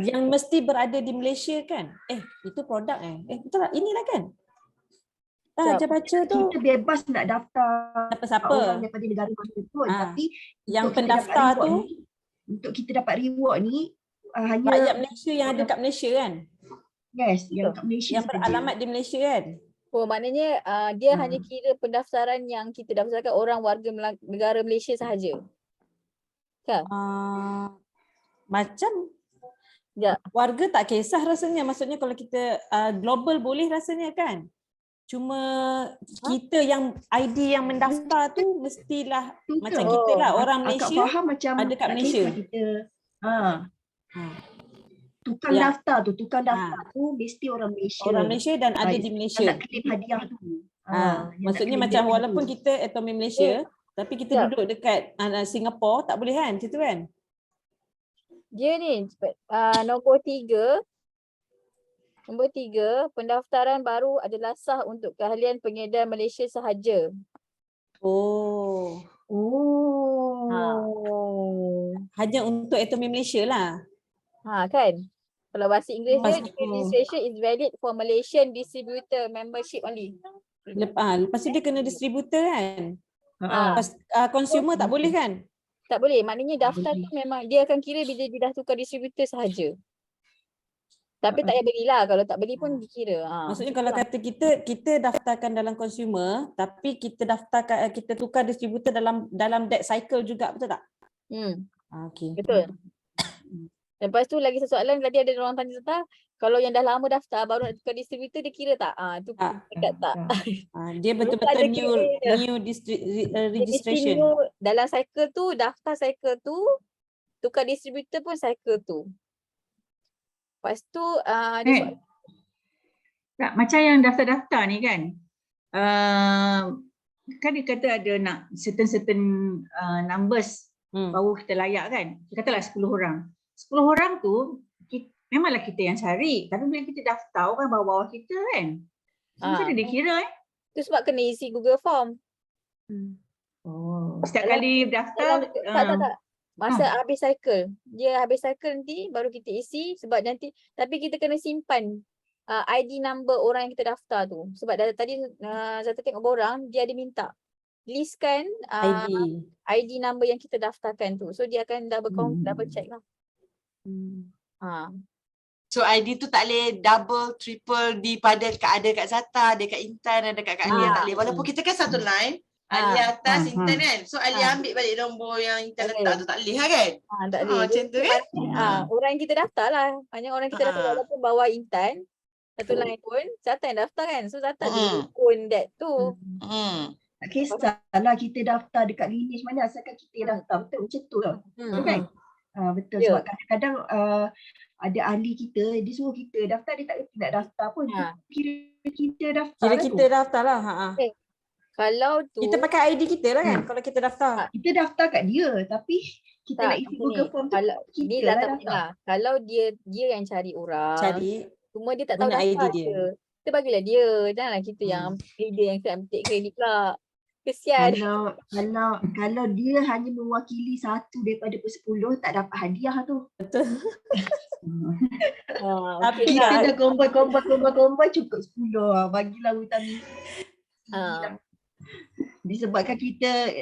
Yang mesti berada di Malaysia kan? Itu produk betul tak? Inilah kan? Ajar baca tu. Kita bebas nak daftar siapa-siapa orang daripada negara mana pun. Tapi yang pendaftar tu ni, untuk kita dapat reward ni hanya rakyat Malaysia yang ada kat Malaysia kan? Yes, yang kat Malaysia yang beralamat di Malaysia kan? Oh, maknanya dia hanya kira pendaftaran yang kita daftarkan orang warga negara Malaysia sahaja. Kan? Macam warga tak kisah rasanya. Maksudnya kalau kita global boleh rasanya kan? Cuma kita yang ID yang mendaftar tu mestilah macam kita lah orang Malaysia faham macam ada kat Malaysia. Tukang daftar tu mesti orang Malaysia. Orang Malaysia dan ada di Malaysia. Nak claim hadiah tu. Maksudnya macam walaupun kita Atomy Malaysia tapi kita duduk dekat Singapura tak boleh kan? Macam tu kan? Dia ni nombor 3. Nombor 3, pendaftaran baru adalah sah untuk keahlian pengedar Malaysia sahaja. Hanya untuk Atomy Malaysia lah. Kan? Kalau bahasa Inggeris dia, registration is valid for Malaysian distributor membership only. Lepas tu dia kena distributor kan? Consumer tak boleh kan? Tak boleh. Maknanya daftar tu memang dia akan kira bila dia dah tukar distributor sahaja. Tapi tak payah belilah. Kalau tak beli pun dikira. Maksudnya kalau kata kita daftarkan dalam consumer tapi kita daftarkan kita tukar distributor dalam that cycle juga, betul tak? Okay. Betul. Lepas tu lagi satu soalan tadi ada orang tanya tentang kalau yang dah lama daftar baru nak tukar distributor dia kira tak? Tu dekat tak. Dia betul-betul new registration. Dalam cycle tu, daftar cycle tu, tukar distributor pun cycle tu. Lepas tu tak, macam yang daftar-daftar ni kan, kan dia kata ada nak certain numbers baru kita layak kan. Dia katalah 10 orang. 10 orang tu memanglah kita yang cari, tapi bila kita daftar orang bawah-bawah kita kan. Macam mana dia kira tu sebab kena isi Google Form. Setiap kali daftar tak. Masa habis cycle. Dia habis cycle nanti baru kita isi sebab nanti tapi kita kena simpan ID number orang yang kita daftar tu. Sebab tadi Zata tengok borang, dia ada minta listkan ID number yang kita daftarkan tu. So dia akan double check lah. So ID tu tak boleh double, triple ada kat Zata, ada kat Intan, ada kat Kak Alia, tak boleh. Walaupun kita kan satu line, Alia atas, Intan kan. So Alia ambil balik nombor yang Intan letak tu, tak boleh lah kan? Tak boleh. Macam tu kan? Orang yang kita daftar lah. Banyak orang kita daftar walaupun bawah Intan, satu line pun, Zata yang daftar kan. So Zata boleh own that tu. Tak kisahlah kita daftar dekat lineage mana asalkan kita yang daftar. Betul macam tu lah. Betul kan? Betul. Sebab kadang-kadang ada ahli kita, dia suruh kita daftar, dia tak reti nak daftar pun. Kira kita daftar Kira lah kita daftar lah. Kalau tu Kita pakai ID kita lah kan kalau kita daftar. kita daftar kat dia, tapi kita nak isi Google Form tu kalau kita ni lah Zata daftar. punya. Kalau dia yang cari orang, cuma dia tak tahu guna ID daftar dia. kita bagilah dia. Janganlah kita yang leader yang take credit pula. Kesian. Kalau dia hanya mewakili satu daripada 10, tak dapat hadiah tu. Betul. Tapi Kita dah combine cukup 10 bagilah vitamin C lah. Disebabkan kita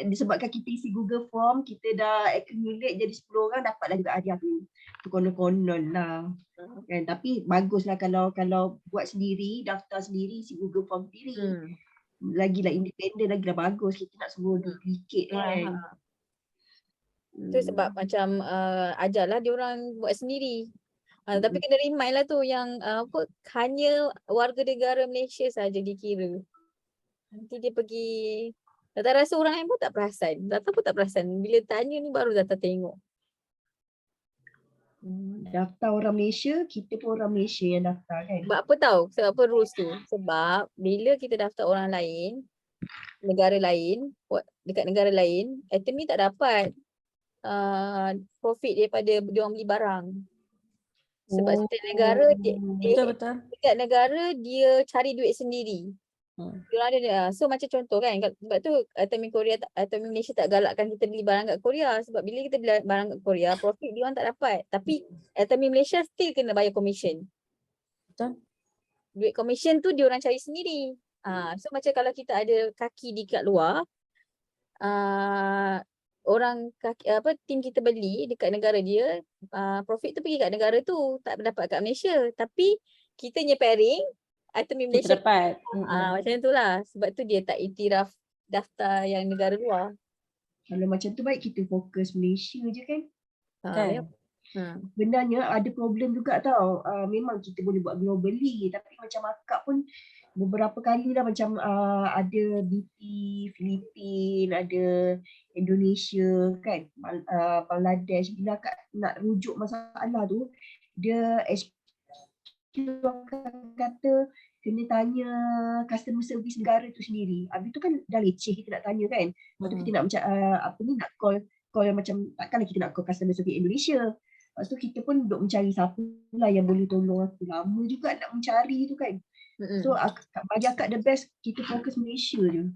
isi Google Form, kita dah accumulate jadi 10 orang, dapatlah juga hadiah tu. Tu konon-konon lah. Kan? Tapi baguslah kalau buat sendiri, daftar sendiri, isi Google Form sendiri. Lagilah independen, lagilah bagus. Kita nak suruh duplicate kan. Tu sebab macam ajarlah dia orang buat sendiri. Tapi kena remind lah tu yang hanya warga negara Malaysia saja dikira. Nanti dia pergi, Zata rasa orang lain pun tak perasan. Zata pun tak perasan. Bila tanya ni baru Zata tengok. Daftar orang Malaysia, kita pun orang Malaysia yang daftar kan. Sebab apa tahu? Sebab apa rules tu? Sebab bila kita daftar orang lain, negara lain, dekat negara lain, ATMI tak dapat profit daripada dia orang beli barang. Sebab setiap negara, Betul. setiap negara dia cari duit sendiri. So macam contoh kan, sebab tu ATMI Malaysia tak galakkan kita beli barang kat Korea. Sebab bila kita beli barang kat Korea, profit dia orang tak dapat. Tapi ATMI Malaysia still kena bayar commission. Betul. Duit commission tu dia orang cari sendiri. So macam kalau kita ada kaki di kat luar, tim kita beli dekat negara dia, profit tu pergi kat negara tu, tak dapat kat Malaysia. Tapi kita punya pairing ATMI Malaysia dapat. Macam tu lah. Sebab tu dia tak iktiraf daftar yang negara luar. Kalau macam tu baik kita fokus Malaysia je kan. Kan? Benarnya ada problem juga tau. Memang kita boleh buat globally, tapi macam akak pun beberapa kali lah macam ada BP Filipina, ada Indonesia kan, Bangladesh. Bila akak nak rujuk masalah tu, dia kata kena tanya customer service negara tu sendiri. Habis tu kan dah leceh kita nak tanya kan. Lepas tu kita nak macam nak call yang macam takkanlah kita nak call customer service Indonesia. Lepas tu kita pun duk mencari siapa lah yang boleh tolong aku. Lama juga nak mencari tu kan. So bagi akak the best kita fokus Malaysia je.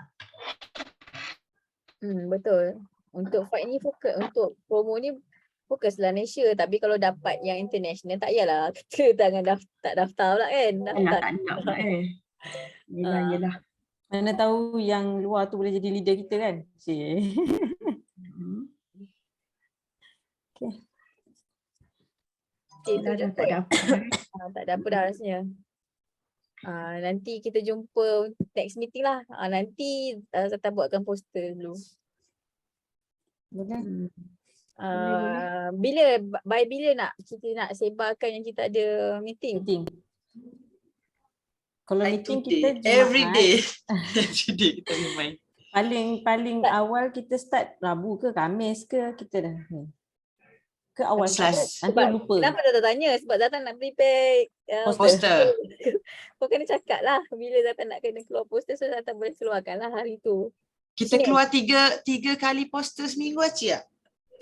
Betul. Untuk fight ni fokus, untuk promo ni fokuslah Malaysia. Tapi kalau dapat yang international tak payahlah kita tak daftar pula kan. Alah tak nak pula Yelah. Mana tahu yang luar tu boleh jadi leader kita kan. Tak ada apa dah rasanya. Nanti kita jumpa next meeting lah. Nanti Zata buatkan poster dulu. Boleh. Bila kita nak sebarkan yang kita ada meeting? Kalau meeting kita every day. Every day kita main. Paling awal kita start Rabu ke Khamis ke kita dah ke awal Selasa. nanti lupa. Kenapa Zata tanya? Sebab Zata nak prepare Poster. Kau kena cakap lah bila Zata nak kena keluar poster, so Zata boleh keluarkan lah hari tu. Kita keluar tiga kali poster seminggu aja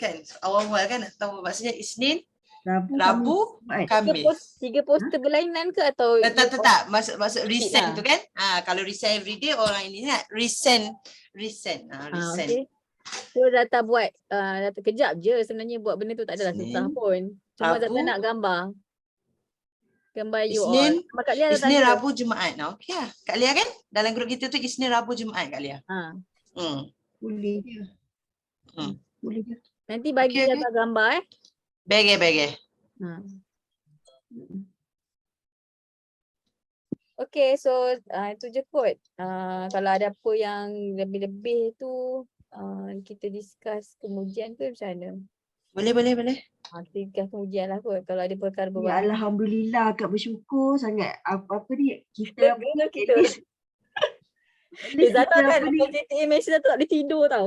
kan? Awal-awal kan? Atau maksudnya Isnin, Rabu, Khamis. Tiga poster berlainan ke atau? Tak. Maksud resend tu kan? Kalau resend everyday orang ini nak resend. Okay. So Zata buat Zata kejap je sebenarnya buat benda tu, tak adalah susah pun. Cuma Zata nak gambar. Gambar you all. Isnin, Gambar Kak Lia dah Isnin, tanda. Rabu, Jumaat. Okey lah. Kak Lia kan? Dalam grup kita tu Isnin, Rabu, Jumaat Kak Lia. Ha. Boleh je. Hmm. Boleh je. Nanti bagi Okey, Zata gambar Bege. Ha. Okay, so itu je kot. Kalau ada apa yang lebih-lebih tu kita discuss kemudian ke macam mana? Boleh. Kita discuss kemudian lah kot kalau ada perkara Ya, berbahaya. Alhamdulillah Kak bersyukur sangat apa ni kita Lega kita. at least Zata kita kan apa ni, PJTA mention tu tak boleh tidur tau.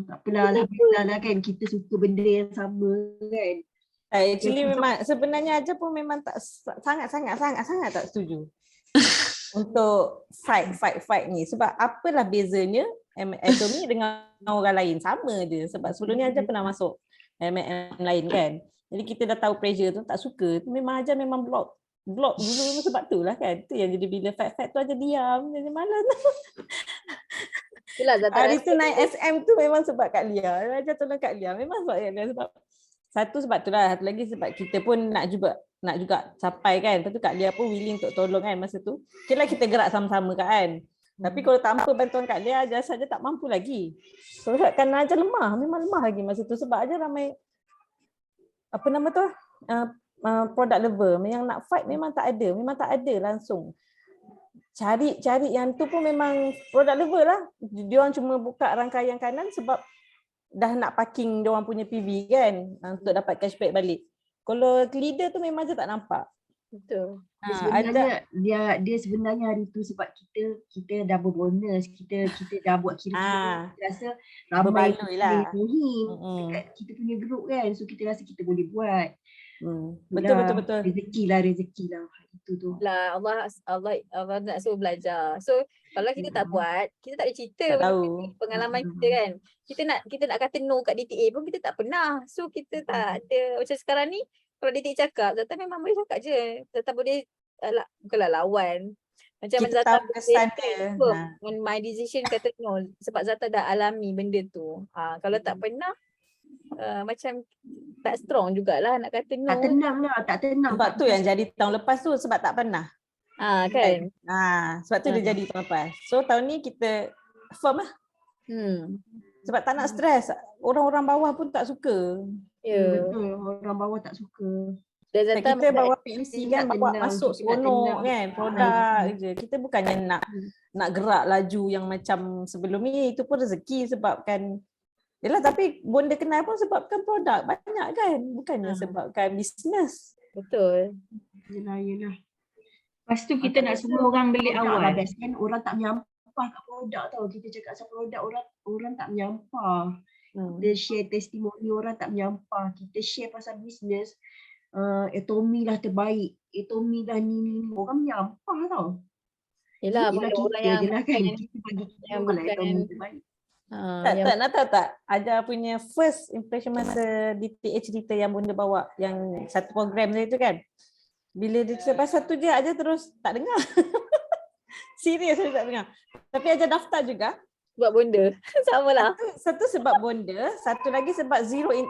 tak apalah, alhamdulillah lah kan kita suka benda yang sama kan. Actually Jadi, memang sebenarnya aja pun memang tak sangat tak setuju untuk fight ni, sebab apalah bezanya Atomy dengan orang lain, sama je sebab sebelumnya aja pernah masuk MLM lain kan. Jadi kita dah tahu pressure tu, tak suka tu memang aja memang block dulu sebab tu lah kan. Tu yang jadi bila fight tu aja diam, jadi malas. Itulah Zata Hari rasa tu naik SM tu memang sebab Kak Lia. Raja tolong Kak Lia. Memang sebab Kak Lia, sebab satu sebab tu lah. Satu lagi sebab kita pun nak juga capai kan. Lepas tu Kak Lia pun willing untuk tolong kan masa tu. Okay lah kita gerak sama-sama kan. Tapi kalau tanpa bantuan Kak Lia, Aja saja tak mampu lagi. Sebab kan Aja lemah. Memang lemah lagi masa tu. Sebab Aja ramai apa nama tu? Product lover. Yang nak fight memang tak ada. Memang tak ada langsung. Cari yang tu pun memang product lover lah. Diorang cuma buka rangkaian kanan sebab dah nak parking diorang punya PV kan untuk dapat cashback balik. Kalau leader tu memang je tak nampak. betul. sebenarnya dia sebenarnya hari tu sebab kita dah berbonus, kita dah buat kira-kira, kita rasa ramai berbaloi lah. dekat kita punya grup kan, so kita rasa kita boleh buat. Betul. Rezeki lah itu tu. Lah Allah nak suruh belajar. So kalau kita tak buat, kita tak ada cerita Tak benda tahu. ni, pengalaman kita kan. Kita nak kata no kat DTA pun kita tak pernah. So kita tak ada macam sekarang ni kalau DTA cakap, Zata memang boleh cakap je. Zata boleh bukanlah lawan. Macam Kita Zata tahu kesan dia. on my decision kata no sebab Zata dah alami benda tu. Kalau tak pernah macam tak strong jugalah nak kata no. Tak tenang. Sebab tu yang jadi tahun lepas tu sebab tak pernah. Kan. Sebab tu dia jadi tahun lepas. So tahun ni kita firm lah. Sebab tak nak stres. Orang-orang bawah pun tak suka. Ya. Betul, orang bawah tak suka. Dan Sebab Zata kita bawa PMC kan, tak bawa tenang, masuk kita tak seronok tenang. kan, produk je. Kita bukannya nak gerak laju yang macam sebelum ni. Itu pun rezeki sebabkan yelah, tapi bonda kenal pun sebabkan produk banyak kan, bukannya sebabkan bisnes. betul. Yelah. Lepas tu kita nak semua orang beli Produk awal. lah best kan, orang tak menyampah kat produk tau. Kita cakap pasal produk, orang tak menyampah. Kita share testimoni, orang tak menyampah. Kita share pasal bisnes, Atomy lah terbaik, Atomy lah ni. Orang menyampah tau. Yelah, Yelah boleh orang kita yang je lah kan, bukan kita bagi kita yang orang lah bukan- Atomy terbaik. yang Nak tahu tak? Ajar punya first impression masa DTA cerita yang bonda bawa, yang satu program tu kan. Bila dia cerita pasal tu dia Ajar terus tak dengar. Serius dia tak dengar. Tapi Ajar daftar juga. buat benda. Sama lah. Satu sebab bonda, satu lagi sebab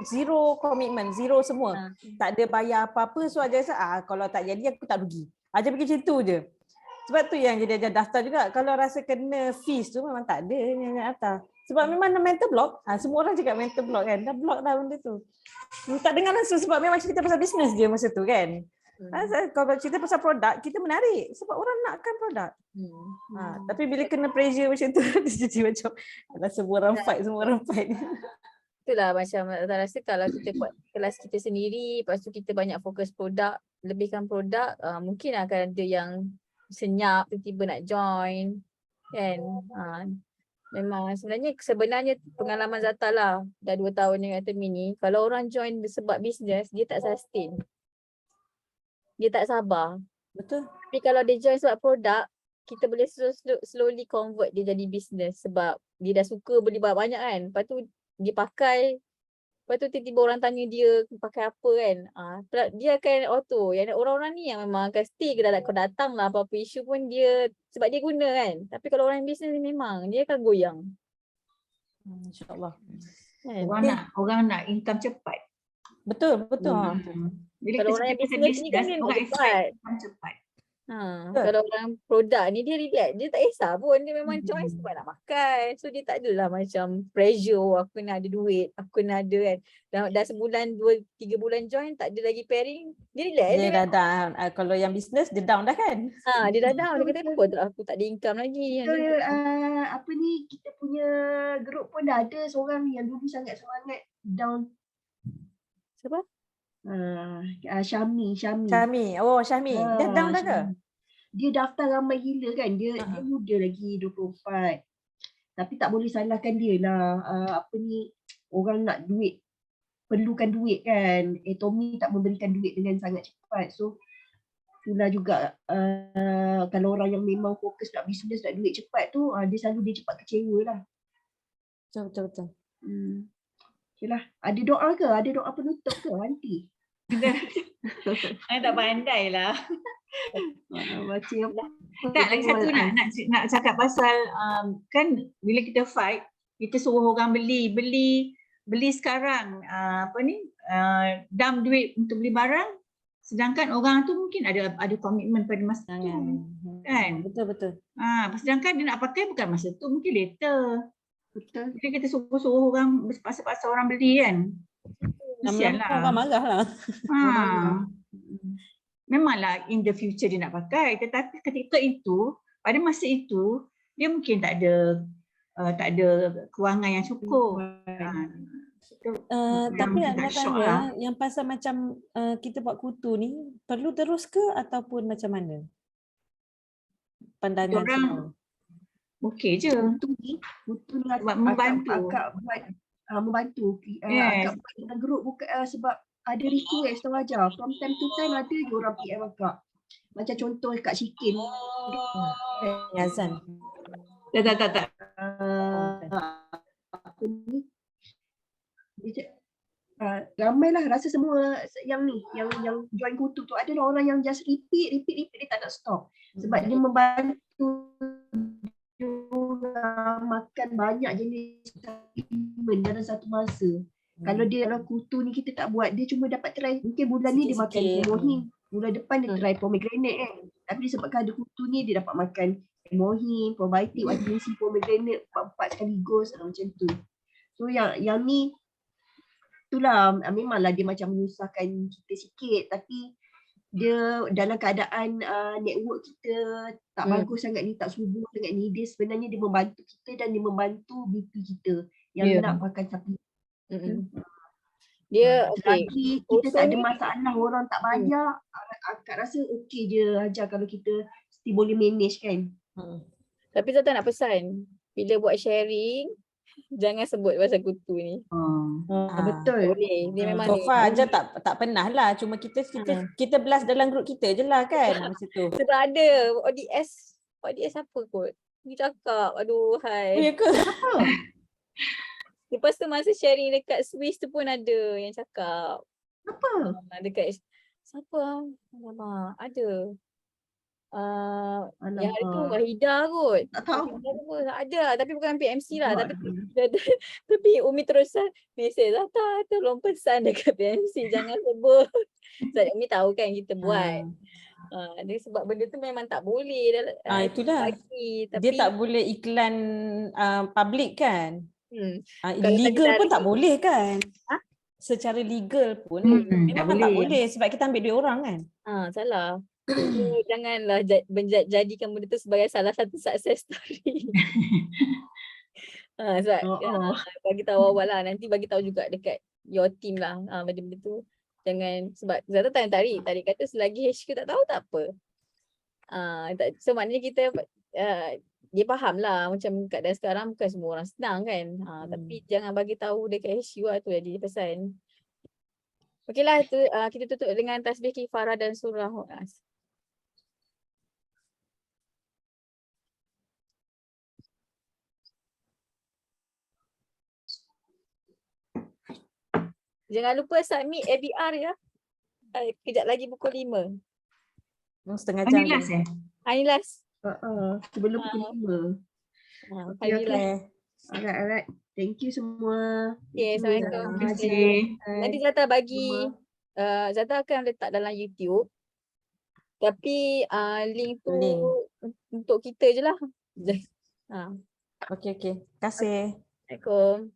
zero commitment, zero semua. Tak ada bayar apa-apa, so Ajar rasa kalau tak jadi aku tak rugi. Ajar pergi macam tu je. Sebab tu yang jadi Ajar daftar juga. Kalau rasa kena fees tu memang tak ada yang daftar. Sebab memang mental block. Semua orang cakap mental block kan. Dah block dah benda tu. Tak dengar langsung sebab memang cerita pasal bisnes je masa tu kan. Kalau cerita pasal produk, kita menarik. Sebab orang nakkan produk. Tapi bila kena pressure macam tu, dia jadi macam semua orang fight. Itulah macam Zata rasa kalau kita buat kelas kita sendiri, lepas tu kita banyak fokus produk, lebihkan produk, mungkin akan ada yang senyap tiba-tiba nak join kan. Memang sebenarnya pengalaman Zata lah dah 2 tahun dengan Atomy ni, kalau orang join sebab bisnes dia tak sustain, dia tak sabar. Betul. Tapi kalau dia join sebab produk, kita boleh slowly convert dia jadi bisnes sebab dia dah suka beli banyak kan. Lepas tu dia pakai, lepas tu tiba-tiba orang tanya dia pakai apa kan. Dia akan auto. Yang orang-orang ni yang memang akan stay, kau datang lah apa-apa isu pun dia, sebab dia guna kan. Tapi kalau orang bisnes ni memang dia akan goyang. InsyaAllah. Kan? Orang nak income cepat. Betul. Bila Kalau kita orang yang cakap pasal business ni kan business, dia nak orang cepat. expect orang cepat. Kalau orang produk ni dia relax, dia tak kisah pun, dia memang join sebab nak makan. So dia tak adalah macam pressure, aku kena ada duit, aku kena ada kan. Dah sebulan, 2-3 bulan join, tak ada lagi pairing, dia relax je. Dia dah down. Kalau yang business dia down dah kan. Dia dah down, dia kata apa tak aku tak ada income lagi. Apa ni, kita punya group pun dah ada seorang yang dulu sangat semangat down. Siapa? Syami. Syahmi. Oh Syahmi. Dia down dah ke? Syami. Dia daftar ramai gila kan. Dia muda lagi 24. Tapi tak boleh salahkan dia lah. Apa ni, orang nak duit, perlukan duit kan. Tommy tak memberikan duit dengan sangat cepat. So itulah juga kalau orang yang memang fokus nak bisnes, nak duit cepat tu, dia cepat kecewa lah. Betul. Okay lah. Ada doa ke? Ada doa penutup ke nanti? Tak pandai lah. Baca apa? Tak, lagi satu nak cakap pasal kan bila kita fight, kita suruh orang beli sekarang dam duit untuk beli barang, sedangkan orang tu mungkin ada komitmen pada masa tu kan. Betul. Sedangkan dia nak pakai bukan masa tu, mungkin later. Betul. Jadi kita suruh orang, paksa orang beli kan. Kesian lah. Orang marah lah. Memanglah in the future dia nak pakai, tetapi ketika itu, pada masa itu dia mungkin tak ada kewangan yang cukup. Tapi nak tak shock tanya, lah. yang pasal macam kita buat kutu ni, perlu terus ke ataupun macam mana? Pandangan Orang semua. okey je. Kutu ni Buat membantu. Akak buat membantu. Yes. Akak buat dalam group bukan sebab ada request tahu aja. From time to time ada je orang PM akak. Macam contoh Kak Syikin. Yazan. Tak. Apa ni? Ramailah rasa semua yang ni yang join kutu tu adalah orang yang just repeat dia tak nak stop. Sebab dia membantu makan banyak jenis supplement dalam satu masa. Kalau dia dalam kutu ni kita tak buat, dia cuma dapat try. Mungkin bulan ni dia makan Sikit-sikit. hemohin, bulan depan dia try pomegranate kan. Tapi disebabkan ada kutu ni dia dapat makan hemohin, probiotik, vitamin C, pomegranate 4 sekaligus macam tu. So yang ni itulah memanglah dia macam menyusahkan kita sikit, tapi dia dalam keadaan network kita tak bagus sangat ni, tak subur sangat ni, dia sebenarnya dia membantu kita dan dia membantu BP kita yang nak pakai supplement. Dia okey. Lagi kita tak ada masalah orang tak bayar, akak rasa okey je aja kalau kita mesti boleh manage kan. Tapi Zata nak pesan, bila buat sharing jangan sebut pasal kutu ni. Betul. Boleh. Dia memang So far je tak pernah lah. Cuma kita blast dalam grup kita je lah kan masa tu. sebab ada ODS apa kot. Dia cakap, aduh hai. Ya ke? Lepas tu masa sharing dekat Swiss tu pun ada yang cakap. Apa? Dekat siapa? Alamak, ada. Yang hari tu Wahidah kot. Tak tahu. Ada tapi bukan PMC lah. Tapi Umi terus mesej, Zata tolong pesan dekat PMC jangan sebut. Sebab Umi tahu kan kita buat. Dia sebab benda tu memang tak boleh. Itulah. Tapi Dia tak boleh iklan public kan. Kalau Legal tak pun tak cari- boleh kan. Secara legal pun memang tak boleh sebab kita ambil duit orang kan. Salah. So, janganlah jadikan benda tu sebagai salah satu success story. Sebab bagi tahu awal lah, nanti bagi tahu juga dekat your team lah benda-benda tu. Jangan, sebab Zata tanya Tarik kata selagi HQ tak tahu tak apa. So maknanya kita dia faham lah macam keadaan sekarang bukan semua orang senang kan. Tapi jangan bagi tahu dekat HQ lah, tu jadi pesan. Okeylah, kita tutup dengan tasbih kifarah dan surah Nas. Jangan lupa submit ABR ya. Kejap lagi pukul 5. Setengah jam. Ini last Ini last. Sebelum pukul 5. Okay. Alright. Thank you semua. Okay, Assalamualaikum. Terima kasih. Nanti Zata bagi Zata akan letak dalam YouTube. Tapi link tu Link. untuk kita je lah. Ha. Okey. Terima kasih. Assalamualaikum.